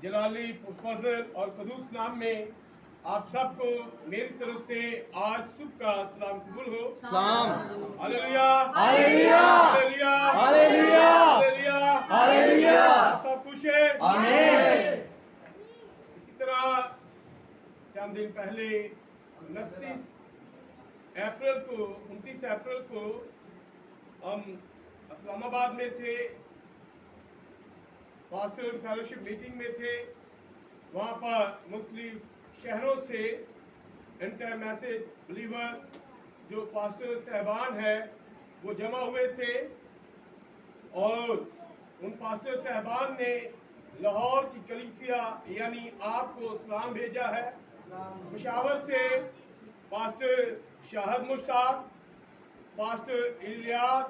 जलाली फजल और कदूस नाम में आप सबको मेरी तरफ से आज सुबह का सलाम कबूल हो। सलाम। Hallelujah hallelujah. Hallelujah hallelujah. Hallelujah hallelujah. सब खुश है। आमीन। इसी तरह चंद दिन पहले 29 अप्रैल को हम इस्लामाबाद में थे, पास्टर फेलोशिप मीटिंग में थे। वहाँ पर मुख्तलिफ शहरों से इंटर मैसेज बिलीवर जो पास्टर साहबान है वो जमा हुए थे और उन पास्टर साहबान ने लाहौर की कलीसिया यानी आपको सलाम भेजा है। पेशावर से pastor Shahid Mushtaq, pastor Ilyas,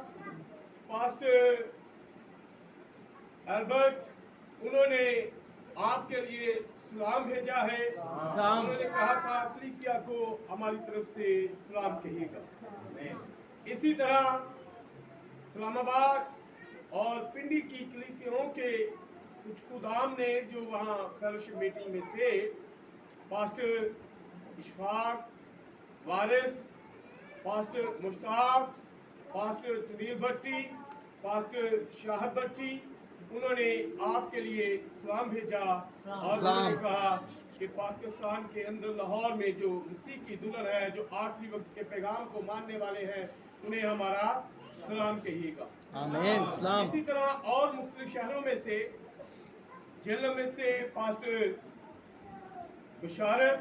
pastor Albert, उन्होंने आपके लिए सलाम भेजा है। उन्होंने कहा था कलीसिया को हमारी तरफ से सलाम कहिएगा। इसी तरह इस्लामाबाद और पिंडी की कलीसियाओं के कुछ खुदाम ने जो वहाँ फेलोशिप मीटिंग में थे, पास्टर इशफाक, वारिस, पास्टर मुश्ताक, पास्टर सुनील भट्टी, पास्टर शाहद भट्टी, उन्होंने आपके लिए सलाम भेजा और उन्होंने कहा कि पाकिस्तान के अंदर लाहौर में जो मसीह की दुल्हन है, जो आखिरी वक्त के पैगाम को मानने वाले हैं, उन्हें हमारा सलाम कहिएगा। आमीन। सलाम। इसी तरह और मुख्तलिफ शहरों में से, जेलम में से पास्टर बशारत,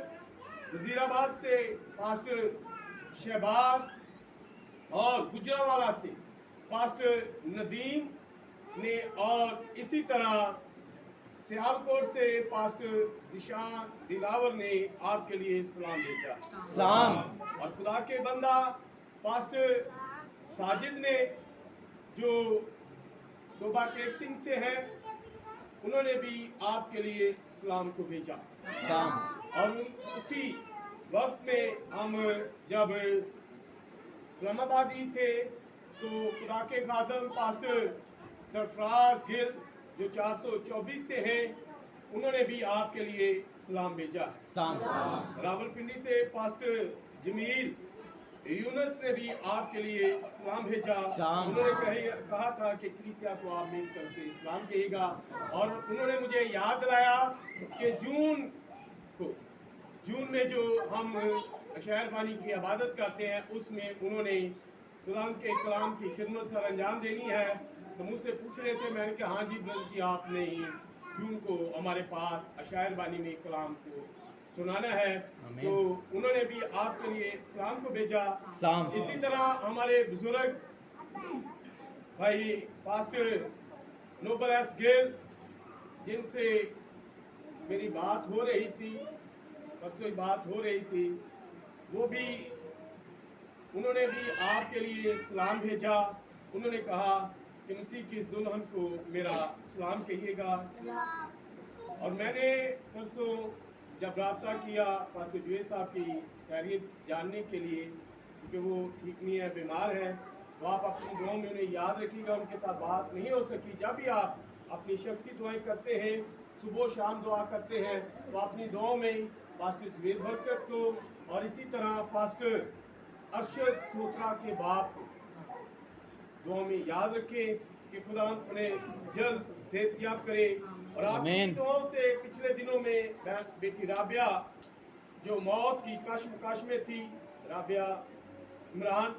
वजीराबाद से पास्टर शहबाज और गुजरावाला से पास्टर नदीम ने, और इसी तरह सियालकोट से पास्टर जिशान दिलावर ने आपके लिए सलाम भेजा। सलाम। और खुदा के बंदा पास्टर साजिद ने जो डोबा टेक्सिंग से है, उन्होंने भी आपके लिए सलाम को भेजा। सलाम। और उसी वक्त में हम जब इस्लामाबाद ही थे तो खुदा के खादम पास्टर सरफराज गिल जो 424 से हैं, उन्होंने भी आपके लिए सलाम भेजा। सलाम। रावलपिंडी से पास्टर जमील यूनुस ने भी आपके लिए सलाम भेजा। उन्होंने कहा था कि कलीसिया को आप मेरी तरफ से सलाम कहिएगा। और उन्होंने मुझे याद दिलाया कि जून में जो हम शहरबानी की इबादत करते हैं, उसमें उन्होंने कुरान के कलाम की खिदमत सर अंजाम देनी है। तो मुझसे पूछ रहे थे, मैंने कहा हाँ जी ब्रदर जी, आपने जून को हमारे पास अशायरबानी में कलाम को सुनाना है। तो उन्होंने भी आपके लिए सलाम को भेजा। इसी तरह हमारे बुजुर्ग भाई पास्टर नोबल एस गिल, जिनसे मेरी बात हो रही थी, परसों बात हो रही थी, वो भी, उन्होंने भी आपके लिए सलाम भेजा। उन्होंने कहा कि मसीह की इस दुल्हन को मेरा सलाम कहिएगा। और मैंने परसों जब राब्ता किया पास्टर जुए साहब की खैरियत जानने के लिए, क्योंकि वो ठीक नहीं है, बीमार है, तो आप अपनी दुआओं में उन्हें याद रखिएगा। उनके साथ बात नहीं हो सकी। जब भी आप अपनी शख्सी दुआएं करते हैं, सुबह शाम दुआ करते हैं, तो अपनी दुआओं में पास्टर जुवेद बरकत को और इसी तरह पास्टर अरशद सोत्रा के बाप को दुआओं में याद रखें कि खुदा उन्हें जल्द सेहतयाब करे। और आपकी दुआओं से पिछले दिनों में बेटी राबिया जो मौत की कश्मकश में थी, राबिया इमरान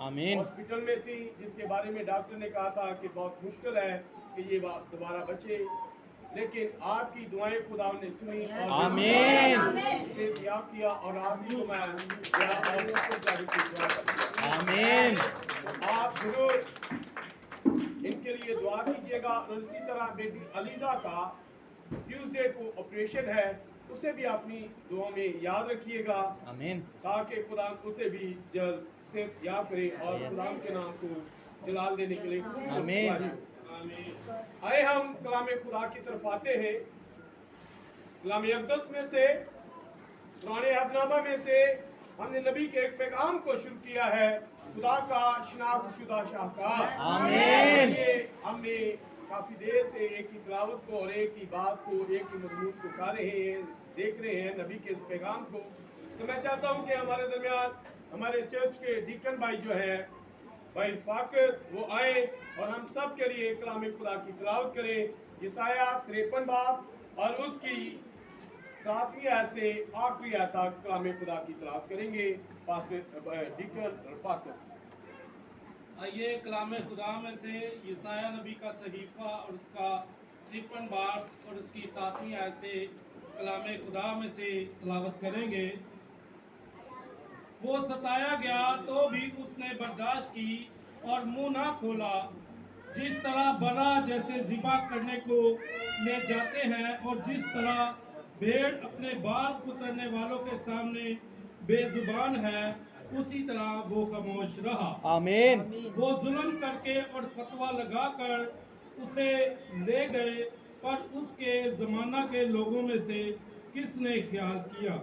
आमीन, हॉस्पिटल में थी, जिसके बारे में डॉक्टर ने कहा था कि बहुत मुश्किल है कि ये दोबारा बचे, लेकिन आपकी दुआएं खुदा ने सुनी और आमीन सेहतयाब किया। और आज को मैं आमीन। आप जरूर इनके लिए दुआ कीजिएगा। और इसी तरह बेटी अलीजा का ट्यूसडे को ऑपरेशन है, उसे भी अपनी दुआ में याद रखिएगा, आमीन, ताकि खुदा उसे भी जल्द सेहतयाब करे और खुदा के नाम को जलाल देने के लिए आमीन। आए हम कलाम खुदा की तरफ आते हैं। कलाम अक़दस में से, पुराने अहदनामा में से हमने नबी के एक पैगाम को शुरू किया है, खुदा का शनाख्तशुदा शाहकार। आमीन। हमने काफी देर से एक ही तिलावत को और एक ही बात को, एक ही मजमून को गा रहे हैं, देख रहे हैं नबी के इस पैगाम को। तो मैं चाहता हूं कि हमारे दरमियान हमारे चर्च के डीकन भाई जो है भाई फाकर, वो आए और हम सब के लिए कलाम खुदा की तिलावत करें। यसाया 53 बाब और उसकी 7वीं आयत से आखिरी आयत तक कलाम खुदा की तिलावत करेंगे पास्टर डीकन फाकर। आइए कलाम खुदा में से यसाया नबी का सहीफा और उसका 53 बाब और उसकी 7वीं आयत से कलाम खुदा में से तिलावत करेंगे। वो सताया गया तो भी उसने बर्दाश्त की और मुंह ना खोला। जिस तरह बरा जैसे ज़िबा करने को ले जाते हैं और जिस तरह भेड़ अपने बाल कुतरने वालों के सामने बेजुबान है, उसी तरह वो खामोश रहा। आमीन। वो जुल्म करके और फतवा लगाकर उसे ले गए, पर उसके ज़माना के लोगों में से किसने ख्याल किया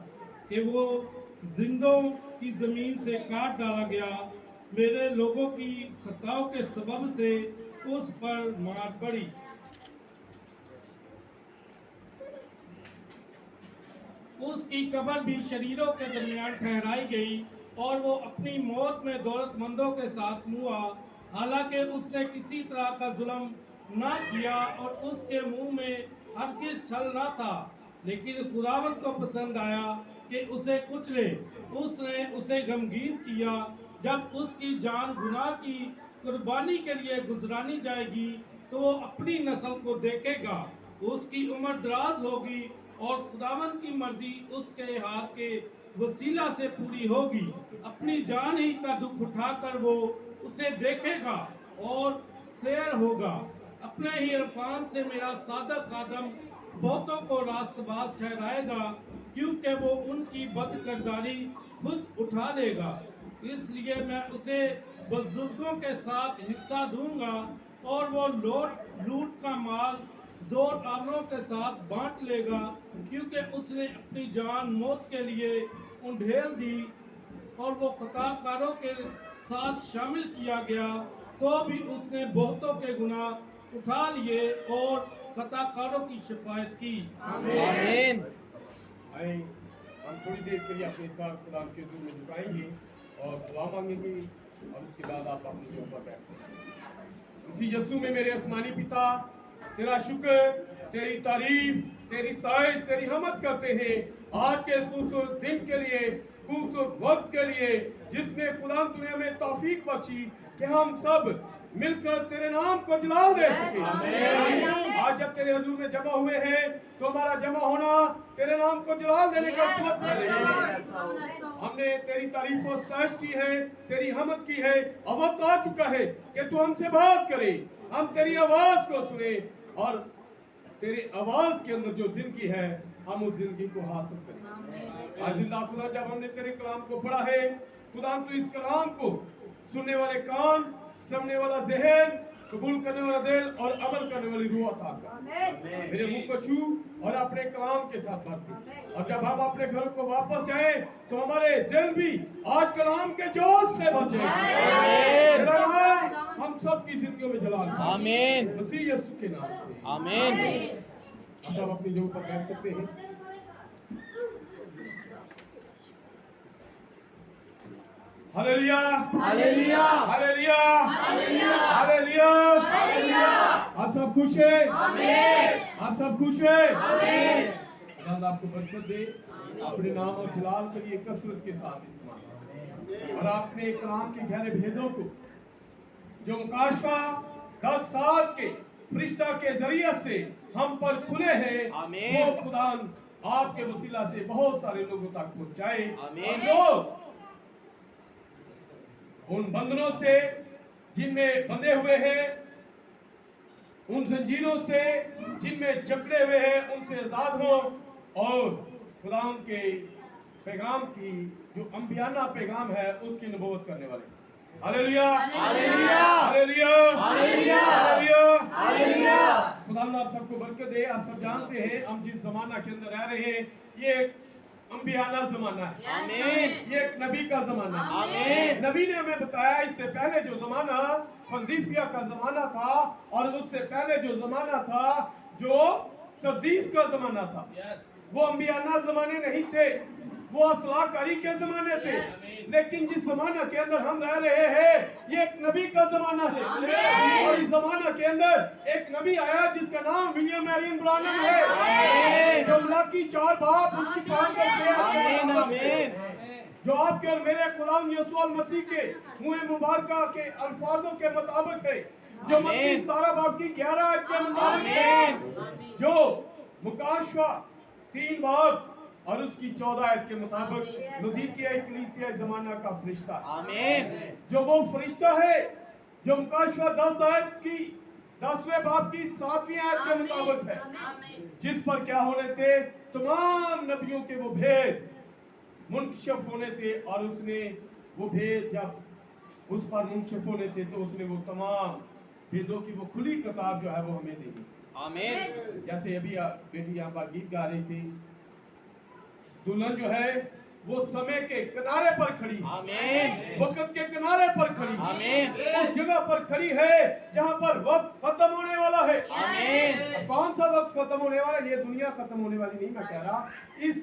कि वो जिंदों की ज़मीन से काट डाला गया। मेरे लोगों की खताओं के सबब से उस पर मार पड़ी। उसकी कब्र भी शरीरों के दरमियान ठहराई गई और वो अपनी मौत में दौलतमंदों के साथ मुआ। हालांकि उसने किसी तरह का जुल्म ना किया और उसके मुंह में हरगिज़ छल ना था, लेकिन खुदावंद को पसंद आया कि उसे कुचले। उसने उसे गमगीन किया। जब उसकी जान गुनाह की कुर्बानी के लिए गुजरानी जाएगी तो वो अपनी नस्ल को देखेगा। उसकी उम्र दराज होगी और खुदावंद की मर्जी उसके हाथ के वसीला से पूरी होगी। अपनी जान ही का दुख उठाकर वो उसे देखेगा और सैर होगा। अपने ही इरफान से मेरा सादक खादम बहुतों को रास्तबाज ठहराएगा, क्योंकि वो उनकी बदकिरदारी खुद उठा लेगा। इसलिए मैं उसे बुजुर्गों के साथ हिस्सा दूंगा और वो लूट का माल जोर आवरों के साथ बांट लेगा, क्योंकि उसने अपनी जान मौत के लिए उंडेल दी और वो खताकारों के साथ शामिल किया गया, तो भी उसने बहुतों के गुनाह उठा लिए और खताकारों की शफायत की। आमीन। आए हम थोड़ी देर के लिए अपने साथ खुदा के हुजूर में झुकाएंगे और दुआ मांगेंगे और उसके बाद आप अपने ऊपर बैठ सकते। उसी यीशु में मेरे आसमानी पिता, तेरा शुक्र, तेरी तारीफ, तेरी सताइश, तेरी हमद करते हैं आज के इस खूबसूरत दिन के लिए, खूबसूरत वक्त के लिए, जिसने खुदा तूने हमें तौफीक बख्शी कि हम सब मिलकर तेरे नाम को जलाल दे सके। आज जब तेरे हुजूर में जमा हुए हैं तो हमारा जमा होना तेरे नाम को जलाल देने का सबब बन रही है। हमने तेरी तारीफ और सताइश की है, तेरी हमद की है। अब वक्त आ चुका है कि तू हमसे बात करे, हम तेरी आवाज को सुने और तेरी आवाज के अंदर जो जिंदगी है हम उस जिंदगी को हासिल करें। आज जिंदा खुदा, जब हमने तेरे कलाम को पढ़ा है खुदा, तू इस कलाम को सुनने वाले कान, समझने वाला ज़हन, कबूल करने वाला दिल और अमल करने वाली रूह अता कर। मेरे मुंह को छू और अपने कलाम के साथ भर दे, और जब हम अपने घर को वापस जाएं तो हमारे दिल भी आज कलाम के जोश से भर जाए। तेरा नाम हम सब की जिंदगियों में जलाल दे। आमीन। मसीह यीशु के नाम से आमीन। अब आप अपनी जगह पर बैठ सकते हैं। Hallelujah, hallelujah, hallelujah, hallelujah, hallelujah. आप सब खुश हैं? आमीन। आप सब खुश हैं? आमीन। खुदा आपको बरकत दे, अपने नाम और जलाल के लिए कसरत के साथ इस्तेमाल करें और अपने कलाम के गहरे भेदों को जो मुकाशफा 10 साल के फरिश्ता के जरिए से हम पर खुले हैं, वो खुदा आपके वसीला से बहुत सारे लोगों तक पहुंचाए। आमीन। लोग उन बंधनों से जिनमें बंधे हुए हैं, उन जंजीरों से जिनमें जकड़े हुए हैं, उनसे आजाद हो और खुदा के पैगाम की जो अंबियाना पैगाम है उसकी नबूवत करने वाले। Hallelujah, hallelujah, hallelujah, hallelujah, hallelujah. खुदा आप सबको बरकत दे। आप सब जानते हैं हम जिस जमाना के अंदर रह रहे हैं, ये अंबियाना जमाना है, आमीन ये एक नबी का जमाना है। आमीन नबी ने हमें बताया इससे पहले जो जमाना फजीफिया का जमाना था और उससे पहले जो जमाना था जो सरदीस का जमाना था, वो अंबियाना जमाने नहीं थे, वो असलाकारी के जमाने थे। लेकिन जिस जमाना के अंदर हम रह रहे हैं ये एक नबी का जमाना है और इस जमाना के अंदर एक नबी आया जिसका नाम विलियम मैरियन ब्रानम है, जो मलाकी 4 बाब उसकी 5 और 6 आमीन आमीन जो आपके और मेरे गुलाम यीशु मसीह के मुंह मुबारक के अल्फाजों के मुताबिक है, जो मत्ती 17 बाब की 11 आयत के मुताबिक, जो मुकाशवा 3 बाब और उसकी 14 आयत के मुताबिक लुदीकिया कलीसिया ज़माना का फरिश्ता, आमीन जो वो फरिश्ता है जो मुकाशवा 10 आयत की 10वें बाब की 7वीं आयत के मुताबिक है, जिस पर क्या होने थे तमाम नबियों के वो भेद मुनकशिफ होने थे। और उसने वो भेद जब उस पर मुनकशिफ होने थे तो उसने वो तमाम भेदों की वो खुली किताब जो है वो हमें दे दी। आमीन जैसे अभी बेटी यहाँ पर गीत गा रही थी, दुल्हन जो है वो समय के किनारे पर खड़ी, आमीन वक्त के किनारे पर खड़ी, आमीन उस जगह पर खड़ी है जहाँ पर वक्त खत्म होने वाला है। आमीन कौन सा वक्त खत्म होने वाला है? ये दुनिया खत्म होने वाली नहीं, मैं कह रहा इस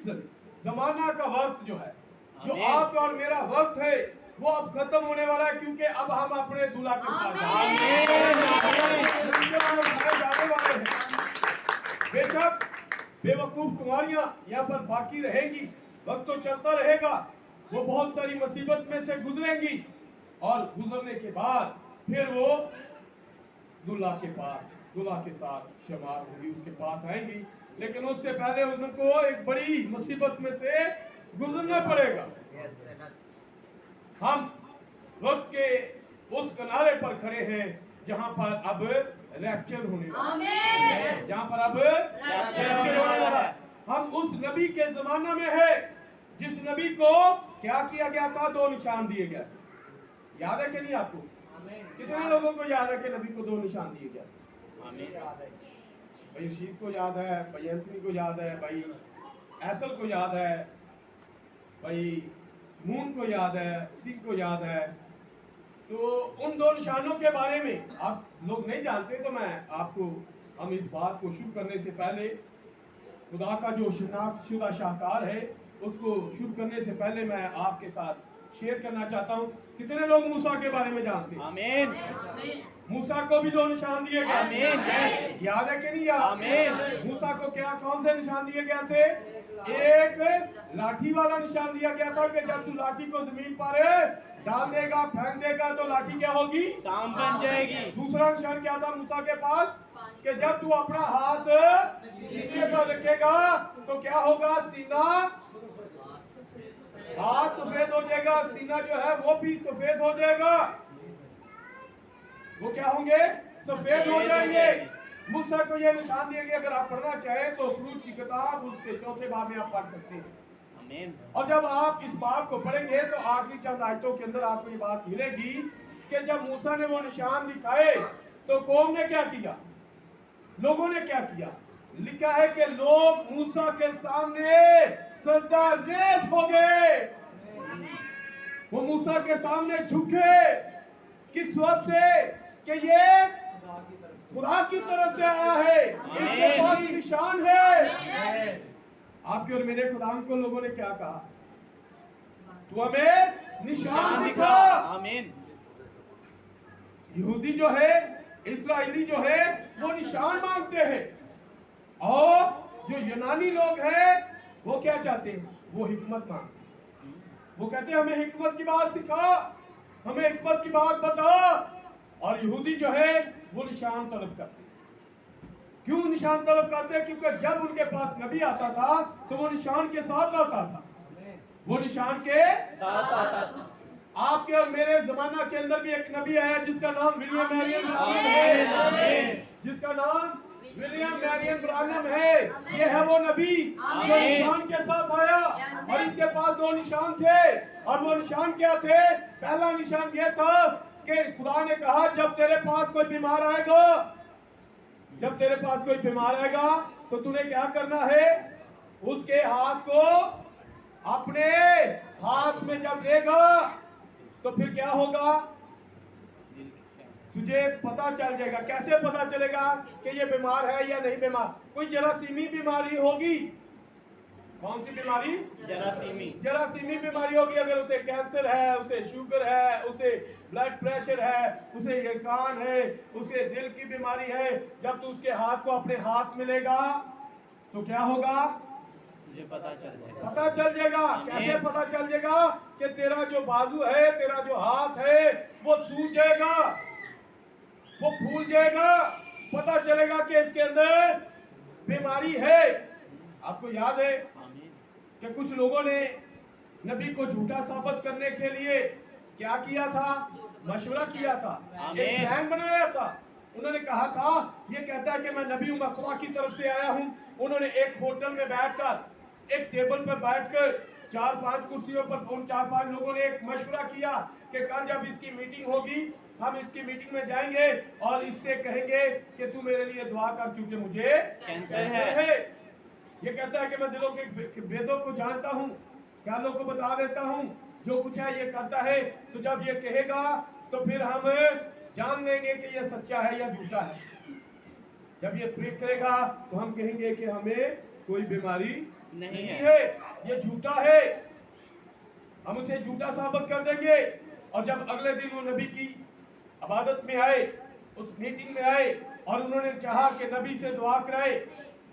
जमाना का वक्त जो है, जो आमीन। आप और मेरा वक्त है वो अब खत्म होने वाला है, क्योंकि अब हम अपने दूल्हा के साथ जाने वाले हैं। बेशक बेवकूफ कुमारियां यहाँ पर बाकी रहेंगी, वक्त तो चलता रहेगा, वो बहुत सारी मुसीबत में से गुजरेंगी और गुजरने के बाद फिर वो दूल्हा के पास दूल्हा के साथ शुमार होगी, उसके पास आएंगी। लेकिन उससे पहले उनको एक बड़ी मुसीबत में से गुजरना पड़ेगा। हम वक्त के उस किनारे पर खड़े हैं जहां पर अब रैप्चर होने वाला है, जहां पर अब रैप्चर होने वाला है। हम उस नबी के जमाना में है जिस नबी को क्या किया गया था? 2 निशान दिए गए। याद है कि नहीं आपको? कितने लोगों को याद है कि नबी को 2 निशान दिए गए? भाई रशीद को याद है, भाई एंथनी को याद है, भाई ऐसल को याद है, भाई मून को याद है, सिंह को याद है। तो उन 2 निशानों के बारे में आप लोग नहीं जानते, तो मैं आपको हम इस बात को शुरू करने से पहले खुदा का जो शनाख्तशुदा शाहकार है उसको शुरू करने से पहले मैं आपके साथ शेयर करना चाहता हूँ। कितने लोग मूसा के बारे में जानते हैं? आमीन मूसा को भी 2 निशान दिए गए। आमीन याद है कि नहीं याद? आमीन मूसा को क्या कौन से निशान दिए गए थे? एक लाठी वाला निशान दिया गया था कि जब तू लाठी को जमीन पर डाल देगा, फेंक देगा तो लाठी क्या होगी? शाम बन जाएगी। दूसरा निशान क्या था मूसा के पास कि जब तू अपना हाथ सीने पर रखेगा तो क्या होगा? सीना, हाथ सफेद हो जाएगा, सीना जो है वो भी सफेद हो जाएगा। वो क्या होंगे? सफेद हो जाएंगे। मूसा को ये निशान दिए गए। अगर आप पढ़ना चाहें तो खरूज की किताब उसके 4थे बाब में आप पढ़ सकते हैं। आमीन और जब आप इस बाब को पढ़ेंगे तो आखिरी चंद आयतों के अंदर आपको ये बात मिलेगी कि जब मूसा ने वो निशान दिखाए तो कौम ने क्या किया? लोगों ने क्या किया? लिखा है कि लोग मूसा के सामने सजदा रेस हो गए। वो मूसा के सामने झुके किस वक्त से कि ये खुदा की तरफ से आया है, इसके पास निशान है। आपके और मेरे खुदा को लोगों ने क्या कहा? तू हमें निशान दिखा। आमीन यहूदी जो है, इस्राएली जो है वो निशान मांगते हैं और जो यूनानी लोग हैं वो क्या चाहते हैं? वो हिकमत मांगते हैं। वो कहते हैं हमें हिकमत की बात सिखा, हमें हिकमत की बात बता। और यहूदी जो है वो निशान तलब करते हैं। क्यों निशान तलब करते हैं? क्योंकि जब उनके पास नबी आता था तो वो निशान के साथ आता था, वो निशान के साथ आता था। आपके और मेरे जमाना के अंदर भी एक नबी आया जिसका नाम विलियम मैरियन ब्रानम है, जिसका नाम विलियम मैरियन ब्रानम है। ये है वो नबी जो निशान के साथ आया और इसके पास 2 निशान थे। और वो निशान क्या थे? पहला निशान ये था कि खुदा ने कहा जब तेरे पास कोई बीमार आएगा, जब तेरे पास कोई बीमार आएगा तो तूने क्या करना है? उसके हाथ को अपने हाथ में जब लेगा तो फिर क्या होगा? तुझे पता चल जाएगा। कैसे पता चलेगा कि ये बीमार है या नहीं बीमार? कोई जरासीमी बीमारी होगी। कौन सी बीमारी? जरासीमी। जरासीमी बीमारी होगी। अगर उसे कैंसर है, उसे शुगर है, उसे ब्लड प्रेशर है, उसे ये कान है, उसे दिल की बीमारी है, जब तू उसके हाथ को अपने हाथ में लेगा तो क्या होगा? मुझे पता चल जाएगा। पता चल जाएगा। कैसे पता चल जाएगा? कि तेरा जो बाजू है, तेरा जो हाथ है, वो सूज जाएगा, वो फूल जाएगा। पता चलेगा कि इसके अंदर बीमारी है। आपको याद है कि कुछ लोगों ने नबी को झूठा साबित करने के लिए क्या किया था? मशवरा किया था, एक प्लान बनाया था। उन्होंने कहा था, ये कहता है कि मैं नबी हूं, मैं खुदा की तरफ से आया हूं। उन्होंने एक होटल में बैठकर, एक टेबल पर बैठकर 4-5 कुर्सियों पर उन 4-5 लोगों ने एक मशवरा किया कि कल जब इसकी मीटिंग होगी, हम इसकी मीटिंग में जाएंगे और इससे कहेंगे कि तू मेरे लिए दुआ कर, क्योंकि मुझे कैंसर है। ये कहता है कि मैं दिलों के भेदों को जानता हूँ, ख्यालों को बता देता हूँ, जो कुछ है ये करता है। तो जब ये कहेगा तो फिर हम जान लेंगे कि ये सच्चा है या झूठा है। जब ये प्रे करेगा तो हम कहेंगे कि हमें कोई बीमारी नहीं है, ये झूठा है। हम उसे झूठा साबित कर देंगे। और जब अगले दिन वो नबी की इबादत में आए, उस मीटिंग में आए और उन्होंने चाहा कि नबी से दुआ कराए,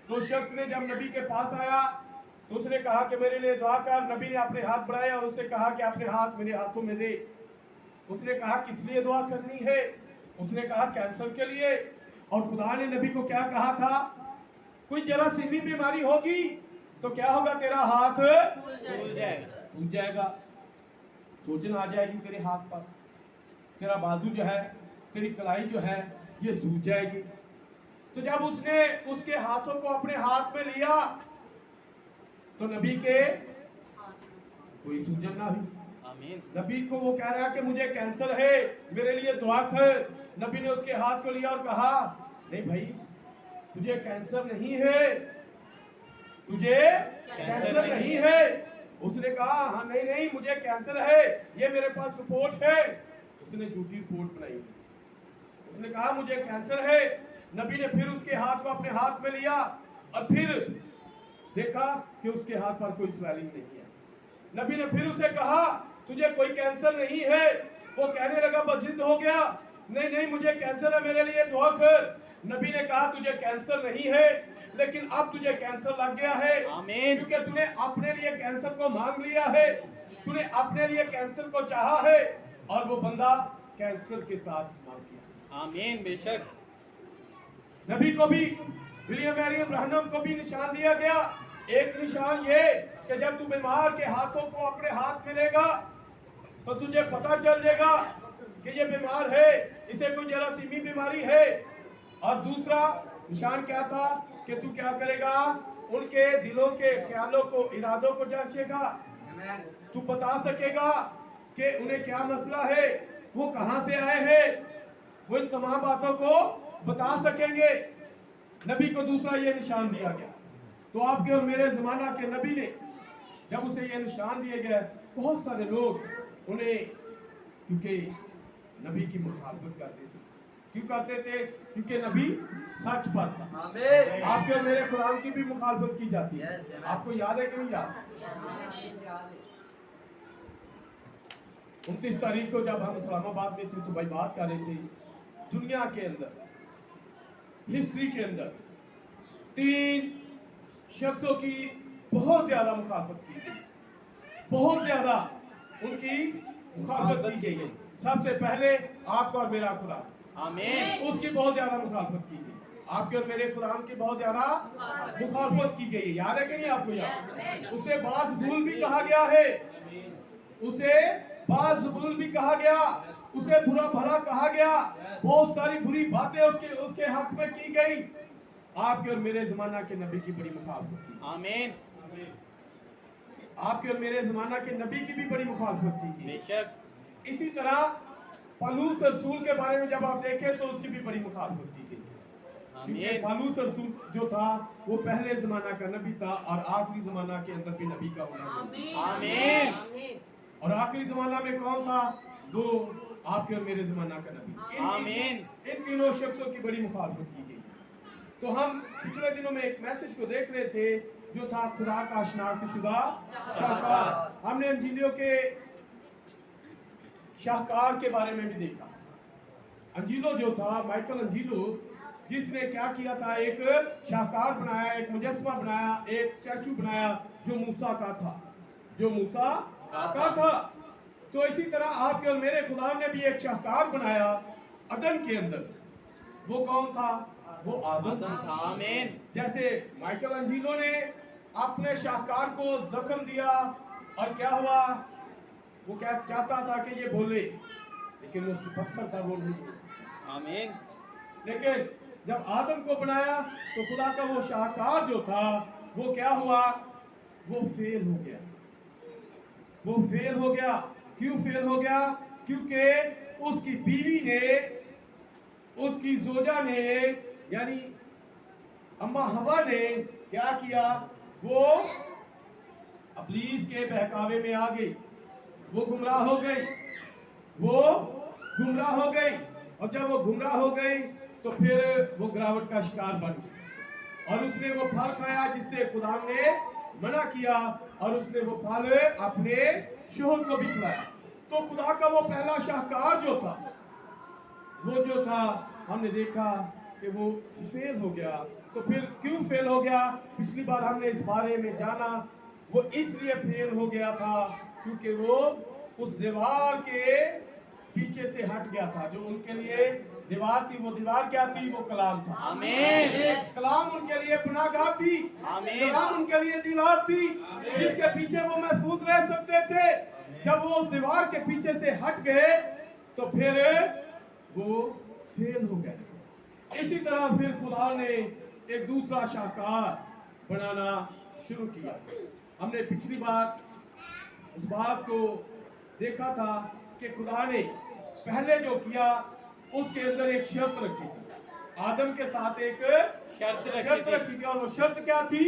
तो शख्स ने जब नबी के पास आया तो उसने कहा कि मेरे लिए दुआ कर। नबी ने अपने हाथ बढ़ाए और उससे कहा कि अपने हाथ मेरे हाथों में दे। उसने कहा किस लिए दुआ करनी है? उसने कहा कैंसर के लिए। और खुदा ने नबी को क्या कहा था? कोई जरासीमी बीमारी होगी तो क्या होगा? तेरा हाथ फूल जाएगा, सूज जाएगा, सूजन आ जाएगी तेरे हाथ पर, तेरा बाजू जो है, तेरी कलाई जो है, ये सूज जाएगी। तो जब उसने उसके हाथों को अपने हाथ में लिया तो नबी के कोई सूजन ना हुई। आमीन। नबी को वो कह रहा है कि मुझे कैंसर है, मेरे लिए दुआ कर। नबी ने उसके हाथ को लिया और कहा, नहीं भाई, तुझे कैंसर नहीं है, तुझे कैंसर नहीं है। उसने कहा, हाँ नहीं नहीं, मुझे कैंसर है, ये मेरे पास रिपोर्ट है। उसने झूठी रिपोर्ट बनाई। उसने कहा मुझे कैंसर है। नबी ने फिर उसके हाथ को अपने हाथ में लिया और फिर देखा कि उसके हाथ पर कोई स्वेलिंग नहीं है। नबी ने फिर उसे कहा, तुझे कोई कैंसर नहीं है। वो कहने लगा, बस जिद हो गया, नहीं नहीं मुझे कैंसर है, मेरे लिए दुआ कर। नबी ने कहा, तुझे कैंसर नहीं है, लेकिन अब तुझे कैंसर लग गया है, क्योंकि तूने अपने लिए कैंसर को मांग लिया है, तूने अपने लिए कैंसर को चाहा है और वो बंदा कैंसर के साथ मर गया। आमीन। बेशक नबी को भी, विलियम मैरियम ब्रैनम को भी निशान दिया गया। एक निशान ये कि जब तू बीमार के हाथों को अपने हाथ में लेगा तो तुझे पता चल जाएगा कि ये बीमार है, इसे कोई जरासीमी बीमारी है। और दूसरा निशान क्या था कि तू क्या करेगा? उनके दिलों के ख्यालों को, इरादों को जांचेगा। तू बता सकेगा कि उन्हें क्या मसला है, वो कहां से आए हैं, वो इन तमाम बातों को बता सकेंगे। नबी को दूसरा ये निशान दिया गया। तो आपके और मेरे जमाना के नबी ने जब उसे ये निशान दिए गए, बहुत सारे लोग उन्हें, क्योंकि नबी की मुखालफत करते थे। क्यों करते थे? क्योंकि नबी सच पर था। आपके और मेरे कुरान की भी मुखालफत की जाती है। आपको याद है कि नहीं याद? 29 तारीख को जब हम इस्लामाबाद में थे तो भाई बात कर रहे थे, दुनिया के अंदर, हिस्ट्री के अंदर 3 शख्सों की बहुत ज्यादा मुखालफत की गई, बहुत ज्यादा उनकी मुखालफत की गई है। सबसे पहले आपका और मेरा खुदा, आमीन, उसकी बहुत ज्यादा मुखालफत की गई। आपके और मेरे खुदाम की बहुत ज्यादा मुखालफत की गई है। याद है कि नहीं आपको? याद? उसे बाज़बूल भी कहा गया है, उसे बाज़बूल भी कहा गया, उसे बुरा भला कहा गया, बहुत सारी बुरी बातें उसके हक में की गई। आपके और मेरे जमाना के नबी की बड़ी मुखालफत की। आमीन। आपके और मेरे जमाना के नबी की भी बड़ी मुखालफत की गई। बेशक इसी तरह पलूस रसूल के बारे में जब आप देखें तो उसकी भी बड़ी मुखालफत की गई। क्योंकि आमीन। पालूस रसूल जो था वो पहले जमाना का नबी था और आखिरी जमाना के अंदर भी नबी का होना जरूरी था। आमीन। और आखिरी जमाना में कौन था? वो आपके और मेरे जमाना का नबी। आमीन। इन तीनों शख्सों की बड़ी मुखालफत की गई। तो हम पिछले दिनों में एक मैसेज को देख रहे थे जो था खुदा का शनाख्तशुदा शाहकार। हमने अंजीलियों के शाहकार के बारे में भी देखा। अंजीलो जो था, माइकल अंजीलो, जिसने क्या किया था, एक शाहकार बनाया, एक मुजस्मा बनाया, एक स्टैचू बनाया जो मूसा का था, जो मूसा का था। तो इसी तरह आपके और मेरे खुदा ने भी एक शाहकार बनाया अदन के अंदर। वो कौन था? वो आदम था। आमीन। जैसे माइकल अंजीलो ने अपने शाहकार को जख्म दिया और क्या हुआ? वो क्या चाहता था कि ये बोले, लेकिन वो उसके पत्थर था, वो नहीं बोल सकता। आमीन। लेकिन जब आदम को बनाया तो खुदा का वो शाहकार जो था वो क्या हुआ? वो फेल हो गया। वो फेल हो गया। क्यों फेल हो गया? क्योंकि उसकी बीवी ने, उसकी जोजा ने, यानी अम्मा हवा ने क्या किया? वो इब्लीस के बहकावे में आ गई। वो गुमराह हो गई। वो गुमराह हो गई। और जब वो गुमराह हो गई तो फिर वो गिरावट का शिकार बन गई और उसने वो फल खाया जिससे खुदा ने मना किया, और उसने वो फल अपने शोहर को भी खिलाया। तो खुदा का वो पहला शाहकार जो था, वो जो था, हमने देखा कि वो फेल हो गया। तो फिर क्यों फेल हो गया? पिछली बार हमने इस बारे में जाना। वो इसलिए फेल हो गया था क्योंकि वो उस दीवार के पीछे से हट गया था। जो उनके लिए दीवार थी, वो दीवार क्या थी? वो कलाम था। आमीन। कलाम उनके लिए पनाहगाह थी। आमीन। कलाम उनके लिए दीवार थी जिसके पीछे वो महफूज रह सकते थे। जब वो उस दीवार के पीछे से हट गए तो फिर वो फेल हो गए। इसी तरह फिर खुदा ने एक दूसरा शाहकार बनाना शुरू किया। हमने पिछली बार उस बात को देखा था कि खुदा ने पहले जो किया उसके अंदर एक शर्त रखी थी। आदम के साथ एक शर्त रखी थी, और वो शर्त क्या थी?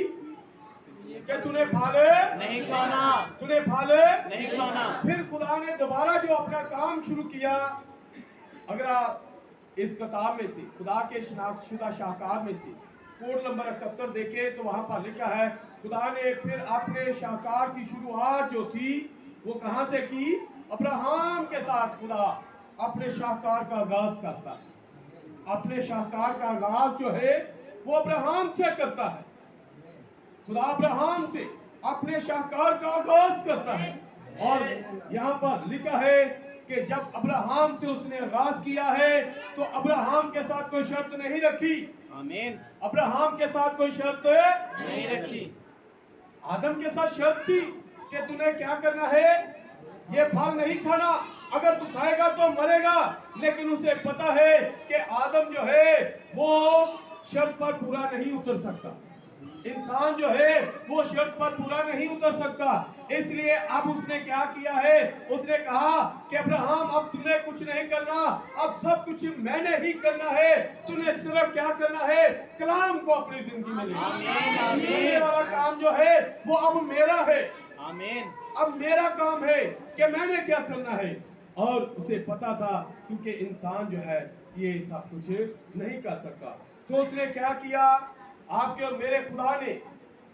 कि तूने फल नहीं खाना। तूने फल नहीं खाना। फिर खुदा ने दोबारा जो अपना काम शुरू किया, अगर आप इस किताब में से खुदा के शनाख्तशुदा शाहकार में से कोड नंबर 71 देखें तो वहां पर लिखा है खुदा ने फिर अपने शाहकार की शुरुआत जो थी वो कहां से की? अब्राहम के साथ खुदा अपने शाहकार का आगाज करता है। अपने शाहकार का आगाज जो है वो अब्राहम से करता है। खुदा अब्राहम से अपने शाहकार का आगाज करता है। और यहाँ पर लिखा है कि जब अब्राहम से उसने आगाज किया है तो अब्राहम के साथ कोई शर्त नहीं रखी। आमीन। अब्राहम के साथ कोई शर्त नहीं रखी। आदम के साथ शर्त थी कि तूने क्या करना है? ये फल नहीं खाना, अगर तू खाएगा तो मरेगा। लेकिन उसे पता है कि आदम जो है वो शर्त पर पूरा नहीं उतर सकता। इंसान जो है वो शर्त पर पूरा नहीं उतर सकता। इसलिए अब उसने क्या किया है? उसने कहा कि अब्राहम अब तूने कुछ नहीं करना, अब सब कुछ मैंने ही करना है। तूने सिर्फ क्या करना है? कलाम को अपनी जिंदगी में लेना। आमीन। आमीन। ये वाला काम जो है वो अब मेरा है। आमीन। अब मेरा काम है कि मैंने क्या करना है। और उसे पता था क्योंकि इंसान जो है ये सब कुछ नहीं कर सकता। तो उसने क्या किया? आपके और मेरे खुदा ने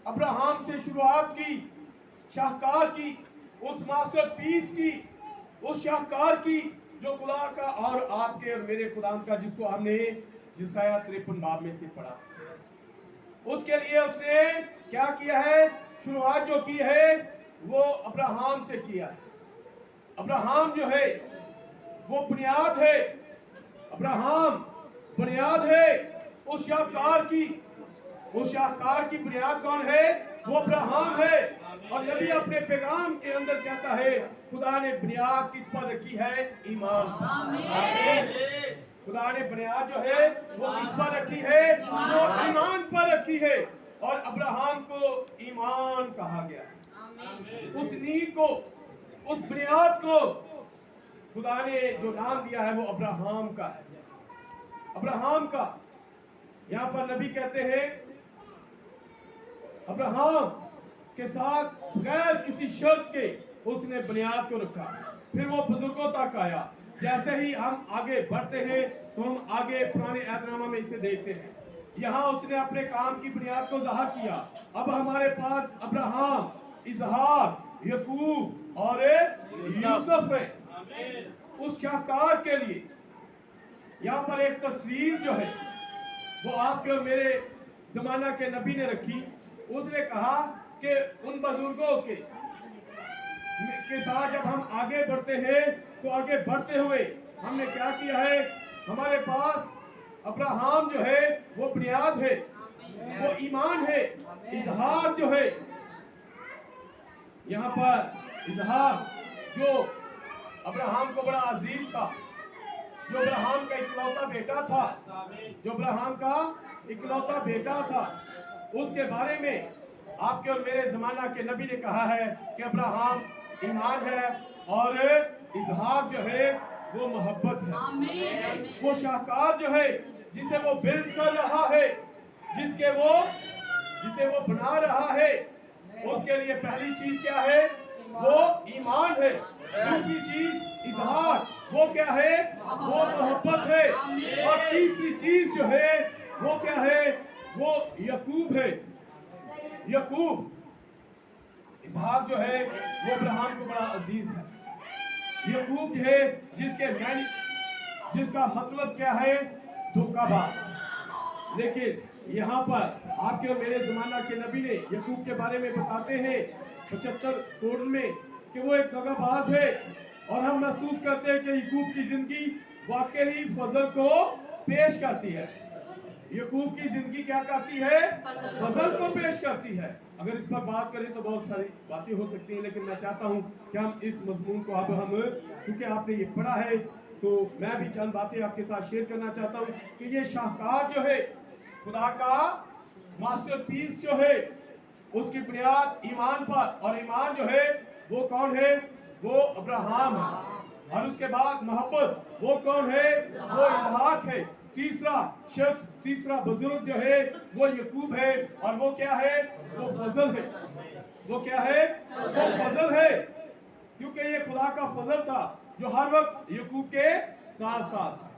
अब्राहम से शुरुआत की, शाहकार की, उस मास्टरपीस की, उस शाहकार की जो खुदा का और आपके और मेरे खुदा का, जिसको हमने जिसाया 53 बाब में से पढ़ा। उसके लिए उसने क्या किया है? शुरुआत जो की है वो अब्राहम से किया है। अब्राहम जो है वो बुनियाद है। अब्राहम बुनियाद है उस शाहकार की। उस शाहकार की बुनियाद कौन है? वो अब्राहम है। और नबी अपने पैगाम के अंदर कहता है खुदा ने बुनियाद किस पर रखी है? ईमान। आमीन। खुदा ने बुनियाद जो है वो किस पर रखी है? वो ईमान पर रखी है। और अब्राहम को ईमान कहा गया है। उस नींव को, उस बुनियाद को खुदा ने जो नाम दिया है वो अब्राहम का है। अब्राहम का। यहाँ पर नबी कहते हैं अब्राहम के साथ बगैर किसी शर्त के उसने बुनियाद को रखा। फिर वो बुजुर्गों तक आया। जैसे ही हम आगे बढ़ते हैं तो हम आगे पुराने ऐतनामा में इसे देखते हैं। यहाँ उसने अपने काम की बुनियाद को ज़ाहिर किया। अब हमारे पास अब्राहम, इसहाक, याकूब और यूसुफ है। उस शाहकार के लिए यहाँ पर एक तस्वीर जो है वो आपके और मेरे जमाना के नबी ने रखी। उसने कहा कि उन बुजुर्गों के साथ जब हम आगे बढ़ते हैं तो आगे बढ़ते हुए हमने क्या किया है, हमारे पास अब्राहम जो है वो बुनियाद है, वो ईमान है। इसहाक जो है, यहाँ पर इसहाक जो अब्राहम को बड़ा अजीज था, जो अब्राहम का इकलौता बेटा था, जो अब्राहम का इकलौता बेटा था, उसके बारे में आपके और मेरे जमाना के नबी ने कहा है कि अब्राहम ईमान है और इसहाक जो है वो मोहब्बत है। वो शाहकार जो है जिसे वो बिल्ड कर रहा है, जिसे वो बना रहा है, उसके लिए पहली चीज क्या है, वो ईमान है। दूसरी चीज इसहाक, वो क्या है, वो मोहब्बत है। और तीसरी चीज जो है वो क्या है, वो याकूब है। याकूब, इसहाक जो है वो अब्राहम को बड़ा अजीज है। याकूब जो है जिसका मतलब क्या है, धोखाबाज। लेकिन यहाँ पर आपके और मेरे जमाना के नबी ने याकूब के बारे में बताते हैं 75 कोड में कि वो एक दगाबाज है। और हम महसूस करते हैं कि याकूब की जिंदगी वाकई फजल को पेश करती है। याकूब की जिंदगी क्या करती है, फजल को पेश करती है। अगर इस पर बात करें तो बहुत सारी बातें हो सकती हैं, लेकिन मैं चाहता हूं कि हम इस मजमून को अब हम, क्योंकि आपने ये पढ़ा है तो मैं भी चंद बातें आपके साथ शेयर करना चाहता हूं कि ये शाहकार जो है, खुदा का मास्टरपीस जो है, उसकी बुनियाद ईमान पर, और ईमान जो है वो कौन है, वो अब्राहम है। और उसके बाद मोहब्बत, वो कौन है, वो इसहाक है। तीसरा शख्स, तीसरा बुजुर्ग जो है वो याकूब है। और वो क्या है, वो फजल है। वो क्या है, वो फजल है, क्योंकि ये खुदा का फजल था जो हर वक्त याकूब के साथ साथ था,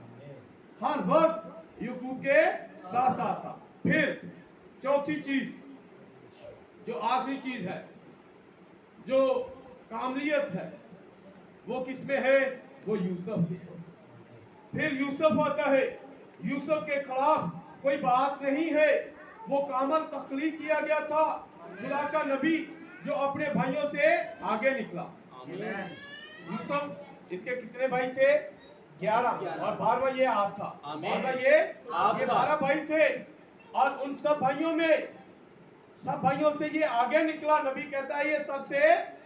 हर वक्त याकूब के साथ साथ था। फिर चौथी चीज, जो आखिरी चीज है, जो कामलियत है, वो किसमें है, वो यूसुफ। फिर यूसुफ आता है। यूसुफ के खिलाफ कोई बात नहीं है, वो कामल तख्लीक किया गया था, खुदा का नबी जो अपने भाइयों से आगे निकला। यूसुफ, इसके कितने भाई थे, 11, और 12वां ये आप था। 12वां ये 12 भाई थे। और उन सब भाइयों से ये आगे निकला। नबी कहता है ये सबसे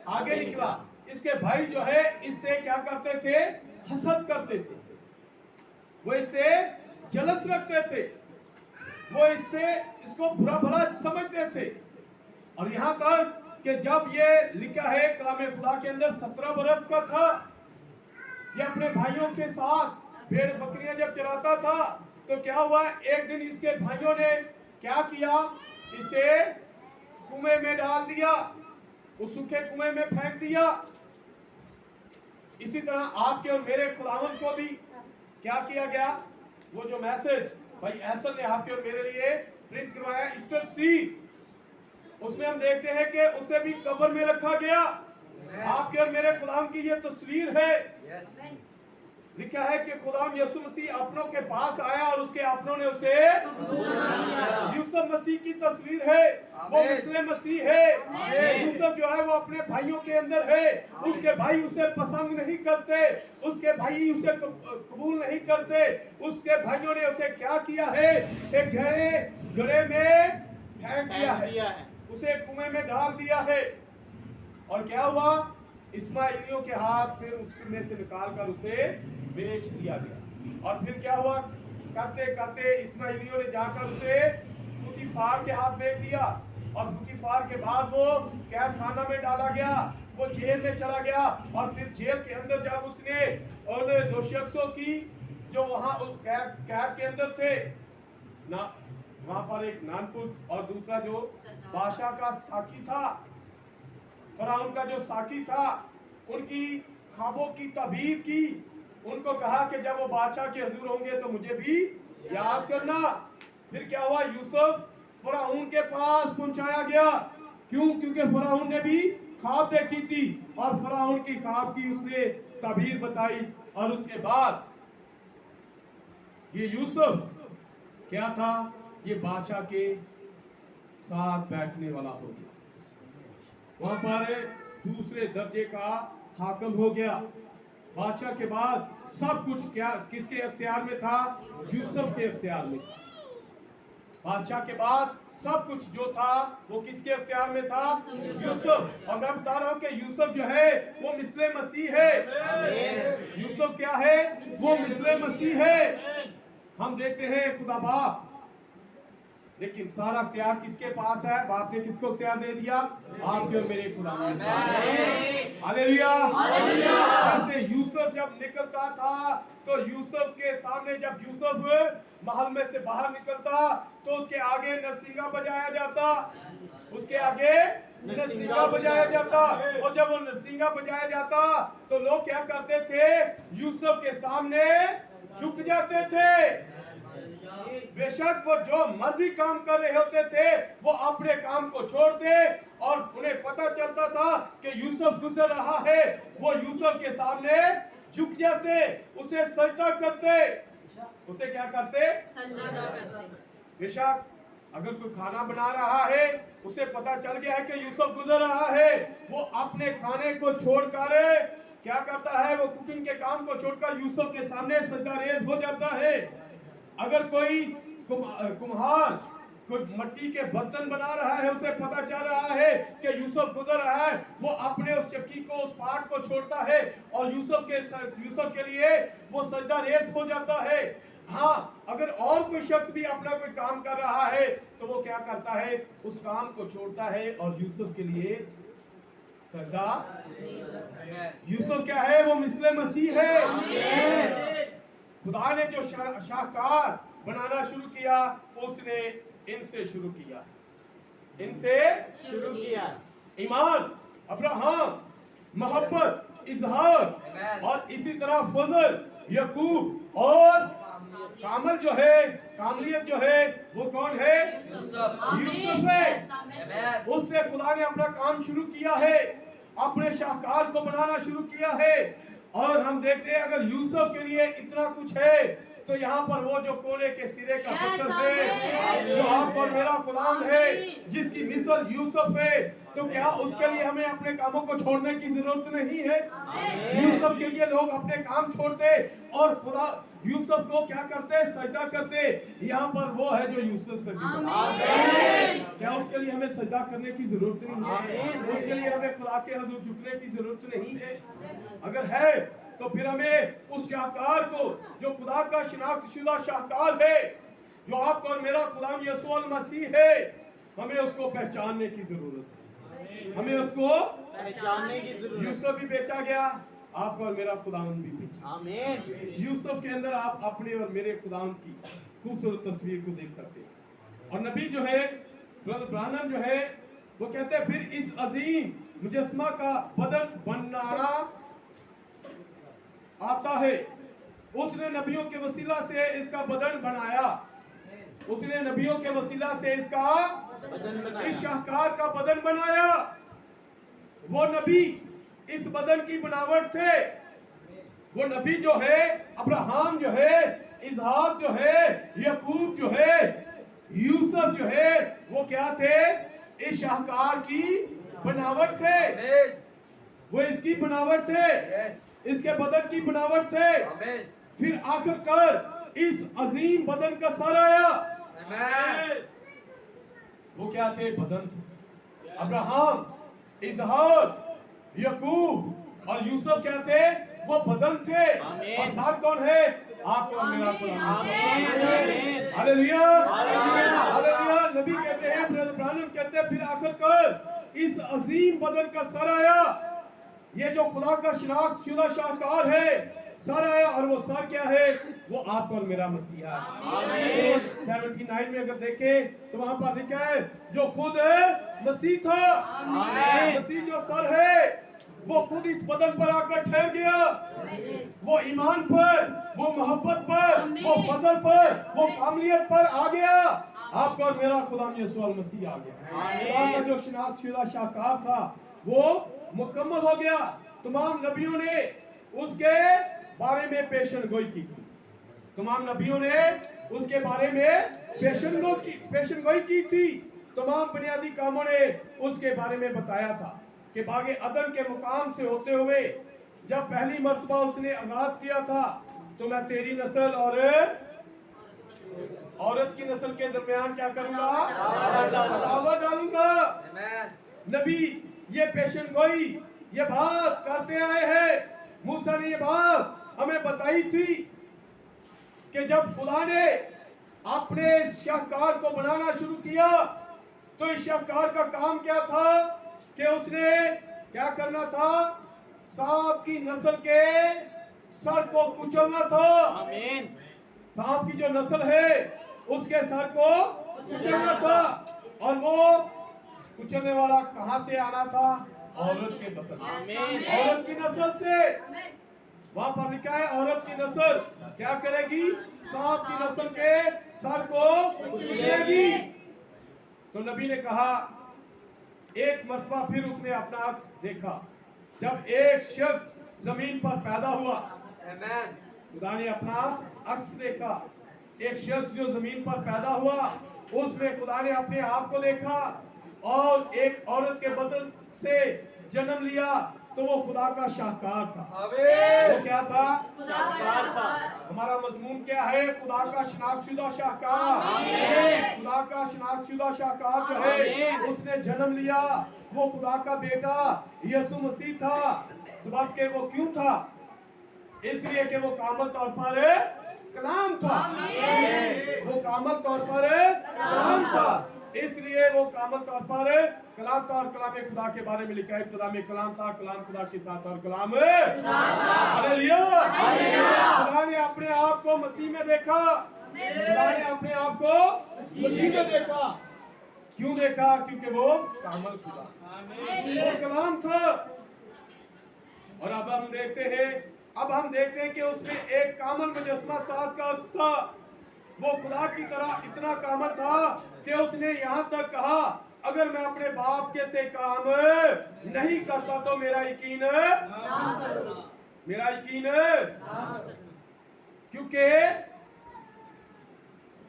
आगे निकला। इसके भाई जो है इससे क्या करते थे, हसद करते थे, वो इससे जलस रखते थे, वो इसको बुरा भला समझते थे। और यहाँ तक कि जब ये लिखा है कलाम खुदा के अंदर 17 बरस का था, ये अपने भाइयों के साथ भेड़ बकरियां जब चराता था, तो क्या हुआ, एक दिन इसके भाइयों ने क्या किया, इसे कुएं में डाल दिया, उस सूखे कुएं में फेंक दिया। इसी तरह आपके और मेरे खुदावंद को भी क्या किया गया, वो जो मैसेज भाई एहसन ने आपके और मेरे लिए प्रिंट करवाया, ईस्टर सीड, उसमें हम देखते हैं कि उसे भी कब्र में रखा गया। आपके और मेरे खुदाम की ये तस्वीर है। लिखा है कि खुदाम यीशु मसीह अपनों के पास आया और उसके अपनों ने उसे, यूसुफ मसीह की तस्वीर है, वो मुस्लिम मसीह है। यूसुफ जो है वो अपने भाइयों के अंदर है, उसके भाई उसे पसंद नहीं करते, उसके भाई उसे कबूल नहीं करते। उसके भाइयों ने उसे क्या किया है, एक गड्ढे में फेंक दिया है, उसे कुएं में डाल दिया है। और क्या हुआ, इस्माइलियों के हाथ फिर उसमें से निकालकर उसे बेच दिया गया। और फिर क्या हुआ, करते करते इस्माइलियों ने जाकर उसे पुतीफार के हाथ बेच दिया। और पुतीफार के बाद वो कैद खाना में डाला गया, वो जेल में चला गया। और फिर जेल के अंदर जब उसने उन 2 शख्सों की जो वहां कैद के अंदर थे ना, वहां पर एक नानपुस और दूसरा जो बादशाह का साकी था, फराउन का जो साकी था, उनकी ख्वाबों की ताबीर की। उनको कहा कि जब वो बादशाह के हुजूर होंगे तो मुझे भी याद करना। फिर क्या हुआ, यूसुफ फराउन के पास पहुंचाया गया। क्यों? क्योंकि फराउन ने भी ख्वाब देखी थी और फराउन की ख्वाब की उसने ताबीर बताई। और उसके बाद ये यूसुफ क्या था, ये बादशाह के साथ बैठने वाला हो गया, वहां पर दूसरे दर्जे का हाकिम हो गया। बादशाह के बाद सब कुछ क्या किसके इख्तियार में था? यूसुफ के इख्तियार में था। बादशाह के बाद सब कुछ जो था वो किसके इख्तियार में था? यूसुफ। और मैं बता रहा हूं कि यूसुफ जो है वो मिस्र मसीह है। यूसुफ क्या है? वो मिस्र मसीह है। हम देखते हैं खुदा बाप, लेकिन सारा इख्तियार किसके पास है? बाप ने किसको इख्तियार दे दिया? आपके और मेरे खुदा। हालेलुया। जैसे यूसुफ जब निकलता था तो यूसुफ के सामने, जब यूसुफ महल में से बाहर निकलता तो उसके आगे नरसिंगा बजाया जाता, उसके आगे नरसिंगा बजाया जाता। और जब वो नरसिंगा बजाया जाता तो लोग क्या करते थे? यूसुफ के सामने झुक जाते थे। बेशक वो जो मर्जी काम कर रहे होते थे वो अपने काम को छोड़ते और उन्हें पता चलता था कि यूसुफ गुजर रहा है, वो यूसुफ के सामने झुक जाते, उसे सजदा करते। उसे क्या करते? सजदा करते। बेशक अगर कोई खाना बना रहा है, उसे पता चल गया है कि यूसुफ गुजर रहा है, वो अपने खाने को छोड़कर क्या करता है? वो कुकिंग के काम को छोड़कर यूसुफ के सामने सजदा रेज़ हो जाता है। अगर कोई कुम्हार कोई मिट्टी के बर्तन बना रहा है, उसे पता चल रहा है कि यूसुफ गुजर रहा है, वो अपने उस चक्की को, उस पाट को छोड़ता है और यूसुफ के लिए वो सजदा रेज़ हो जाता है। हाँ, अगर और कोई शख्स भी अपना कोई काम कर रहा है तो वो क्या करता है? उस काम को छोड़ता है और यूसुफ के लिए सजदा। यूसुफ क्या है? वो मिस्र मसीह है। खुदा ने जो शाहकार बनाना शुरू किया उसने इनसे शुरू किया, इनसे शुरू किया। ईमान, अब्राहम, मोहब्बत, इजहार और इसी तरह फजल, यकूब और कामल जो है, कामलियत जो है, वो कौन है? यूसुफ है। उससे खुदा ने अपना काम शुरू किया है, अपने शाहकार को बनाना शुरू किया है। और हम देखते हैं अगर यूसुफ के लिए इतना कुछ है तो यहाँ पर वो जो कोने के सिरे का पत्थर है, जो आप और मेरा गुलाम है, जिसकी मिसल यूसुफ है, तो क्या उसके लिए हमें अपने कामों को छोड़ने की जरूरत नहीं है? यूसुफ के लिए लोग अपने काम छोड़ते और खुदा यूसुफ को क्या करते? सजदा करते। यहाँ पर वो है जो यूसुफ से भी बड़ा। क्या उसके लिए हमें सजदा करने की जरूरत नहीं है? उसके लिए हमें खुदा के हुजूर झुकने की जरूरत नहीं है? अगर है तो फिर हमें उस शाहकार को, जो खुदा का शिनाख्तशुदा शाहकार है, जो आपका और मेरा गुलाम यीशु मसीह है, हमें उसको पहचानने की जरूरत है। हमें उसको पहचानने की जरूरत। यूसुफ भी बेचा गया, आपका और मेरा खुदावन भी बेचा। आमीन। यूसुफ के अंदर आप अपने और मेरे खुदावन की खूबसूरत तस्वीर को देख सकते हैं। और नबी जो है, ब्रदर ब्रानम जो है, वो कहते हैं फिर इस अजीम मुजस्मा का बदन बनाना आता है। उसने नबियों के वसीला से इसका बदन बनाया, उसने नबियों के वसीला से इसका बदन बनाया, इस शाहकार का बदन बनाया। वो नबी इस बदन की बनावट थे। वो नबी जो है, अब्राहम जो है, इसहाक जो है, यकूब जो है, यूसुफ जो है, वो क्या थे? इस शाहकार की बनावट थे। वो इसकी बनावट थे, इसके बदन की बनावट थे। फिर आखिरकार इस अजीम बदन का सर आया। वो क्या थे? बदन थे। अब्राहम, इसहाक, यकूब और यूसुफ क्या थे? वो बदन थे। और साथ कौन है? आपका और मेरा खुदा। Hallelujah, hallelujah. नबी कहते हैं, ब्रदर ब्रानम कहते हैं, फिर आखिरकार इस अजीम बदन का सर आया। ये जो खुदा का शिनाख्तशुदा शाहकार है, सर है, और वो सर क्या है? वो आप और मेरा मसीहा है। 79 में अगर देखें तो वहां पर लिखा है जो खुद मसीह था, मसीह जो सर है वो खुद इस बदन पर आकर ठहर गया। वो ईमान पर, वो मोहब्बत पर, वो फजल पर, वो कामलियत पर आ गया। आपका और मेरा खुदा यीशु मसीह आ गया। खुदा का जो शनाख्तशुदा शाहकार था वो मुकम्मल हो गया। तमाम नबियों ने उसके बारे में पेशन गोई की थी। तमाम नबियों ने उसके बारे में पेशन गोई की थी। तमाम बुनियादी कामों ने उसके बारे में बताया था कि बागे अदन के मुकाम से होते हुए जब पहली मर्तबा उसने आगाज किया था तो मैं तेरी नस्ल और औरत की नस्ल के दरमियान क्या करूंगा? अदावत डालूंगा। नबी ये पेशन गोई, ये बात करते आए हैं। मूसा ने ये बात हमें बताई थी कि जब खुदा ने अपने शाहकार को बनाना शुरू किया तो इस शाहकार का काम क्या था कि उसने क्या करना था? सांप की नस्ल के सर को कुचलना था। आमीन। सांप की जो नस्ल है उसके सर को कुचलना था। और वो कुचलने वाला कहां से आना था? औरत के बदन, औरत की नस्ल से। वहां पर लिखा है औरत की नस्ल क्या करेगी? सांप की नस्ल के सर को कुचलेगी। तो नबी ने कहा, एक मरतबा फिर उसने अपना अक्स देखा। जब एक शख्स जमीन पर पैदा हुआ, खुदा ने अपना अक्स देखा। एक शख्स जो जमीन पर पैदा हुआ उसमें खुदा ने अपने आप को देखा और एक औरत के बदन से जन्म लिया तो वो खुदा का शाहकार था। वो क्या था? शाहकार था। हमारा मजमून क्या है? खुदा का शनाख्तशुदा शाहकार। खुदा का शनाख्तशुदा शाहकार जो है उसने जन्म लिया। वो खुदा का बेटा यीशु मसीह था। सबब के वो क्यों था? इसलिए कि वो कामल तौर पर कलाम था। वो कामल तौर पर कलाम था, इसलिए वो कामल तौर पर कलाम था। और कलाम खुदा के बारे में लिखा है खुदा में कलाम था, कलाम खुदा के साथ और कलाम हालेलुया। खुदा ने अपने आप को मसीह में देखा। खुदा ने अपने आप को मसीह में देखा। क्यों देखा? क्योंकि वो कामल खुदा, वो कलाम था। और अब हम देखते हैं कि उसमें एक कामल मुजस्समा साज का अर्थ था। वो खुदा की तरह इतना कामल था कि उसने यहाँ तक कहा, अगर मैं अपने बाप के से काम नहीं करता तो मेरा यकीन क्योंकि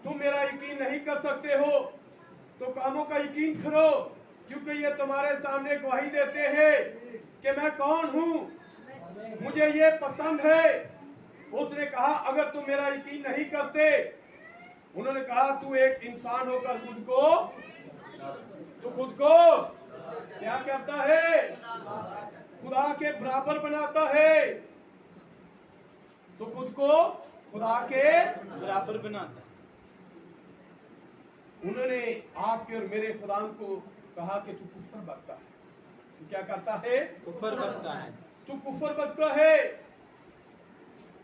तुम मेरा यकीन नहीं कर सकते हो तो कामों का यकीन करो, क्योंकि ये तुम्हारे सामने गवाही देते हैं कि मैं कौन हूँ, मुझे ये पसंद है। उसने कहा, अगर तुम मेरा यकीन नहीं करते, उन्होंने कहा तू एक इंसान होकर खुद को क्या करता है? खुदा के बराबर बनाता है। तो खुद को खुदा के बराबर बनाता। उन्होंने आपके और मेरे खुदा को कहा कि तू कुफर बकता है। तू क्या करता है? कुफर बकता है। तू कुफर बकता है।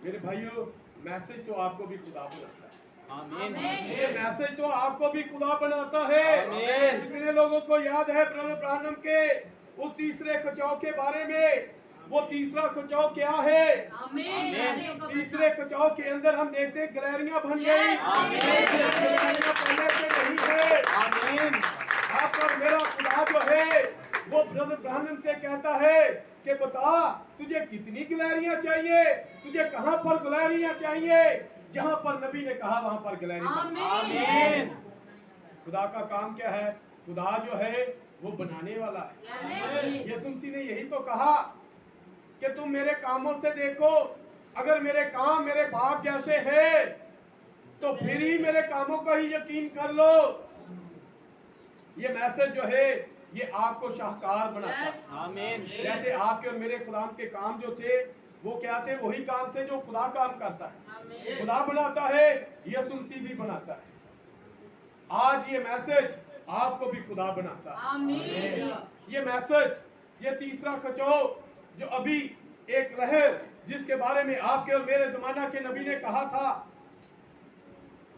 मेरे भाइयों, मैसेज तो आपको भी खुदा बनाता है। आमीन। ये मैसेज तो आपको भी खुदा बनाता है। कितने लोगों को याद है ब्रदर ब्रानम के उस तीसरे खचाव के बारे में? वो तीसरा खचाव क्या है? तीसरे खचाव के अंदर हम देखते हैं गैलरियां बन गई। गैलरियां पहले से नहीं है। आपका मेरा खुदा जो है वो ब्रदर ब्रानम से कहता है कि बता तुझे कितनी गैलरियां चाहिए, तुझे कहां पर गैलरियां चाहिए? जहां पर नबी ने कहा वहां पर गैलरी। आमीन। खुदा का काम क्या है? खुदा जो है वो बनाने वाला है। यीशु मसीह ने यही तो कहा कि तुम मेरे कामों से देखो, अगर मेरे काम मेरे बाप जैसे है तो फिर ही मेरे कामों का ही यकीन कर लो। ये मैसेज जो है ये आपको शाहकार बनाता है। आमीन। जैसे आपके और मेरे खुदा के काम जो थे वो क्या थे? वही काम थे जो खुदा काम करता है। खुदा बनाता है, यीशु मसीह भी बनाता है। आज ये मैसेज आपको भी खुदा बनाता है। ये मैसेज, ये तीसरा खचाव जो अभी एक लहर जिसके बारे में आपके और मेरे जमाना के नबी ने कहा था,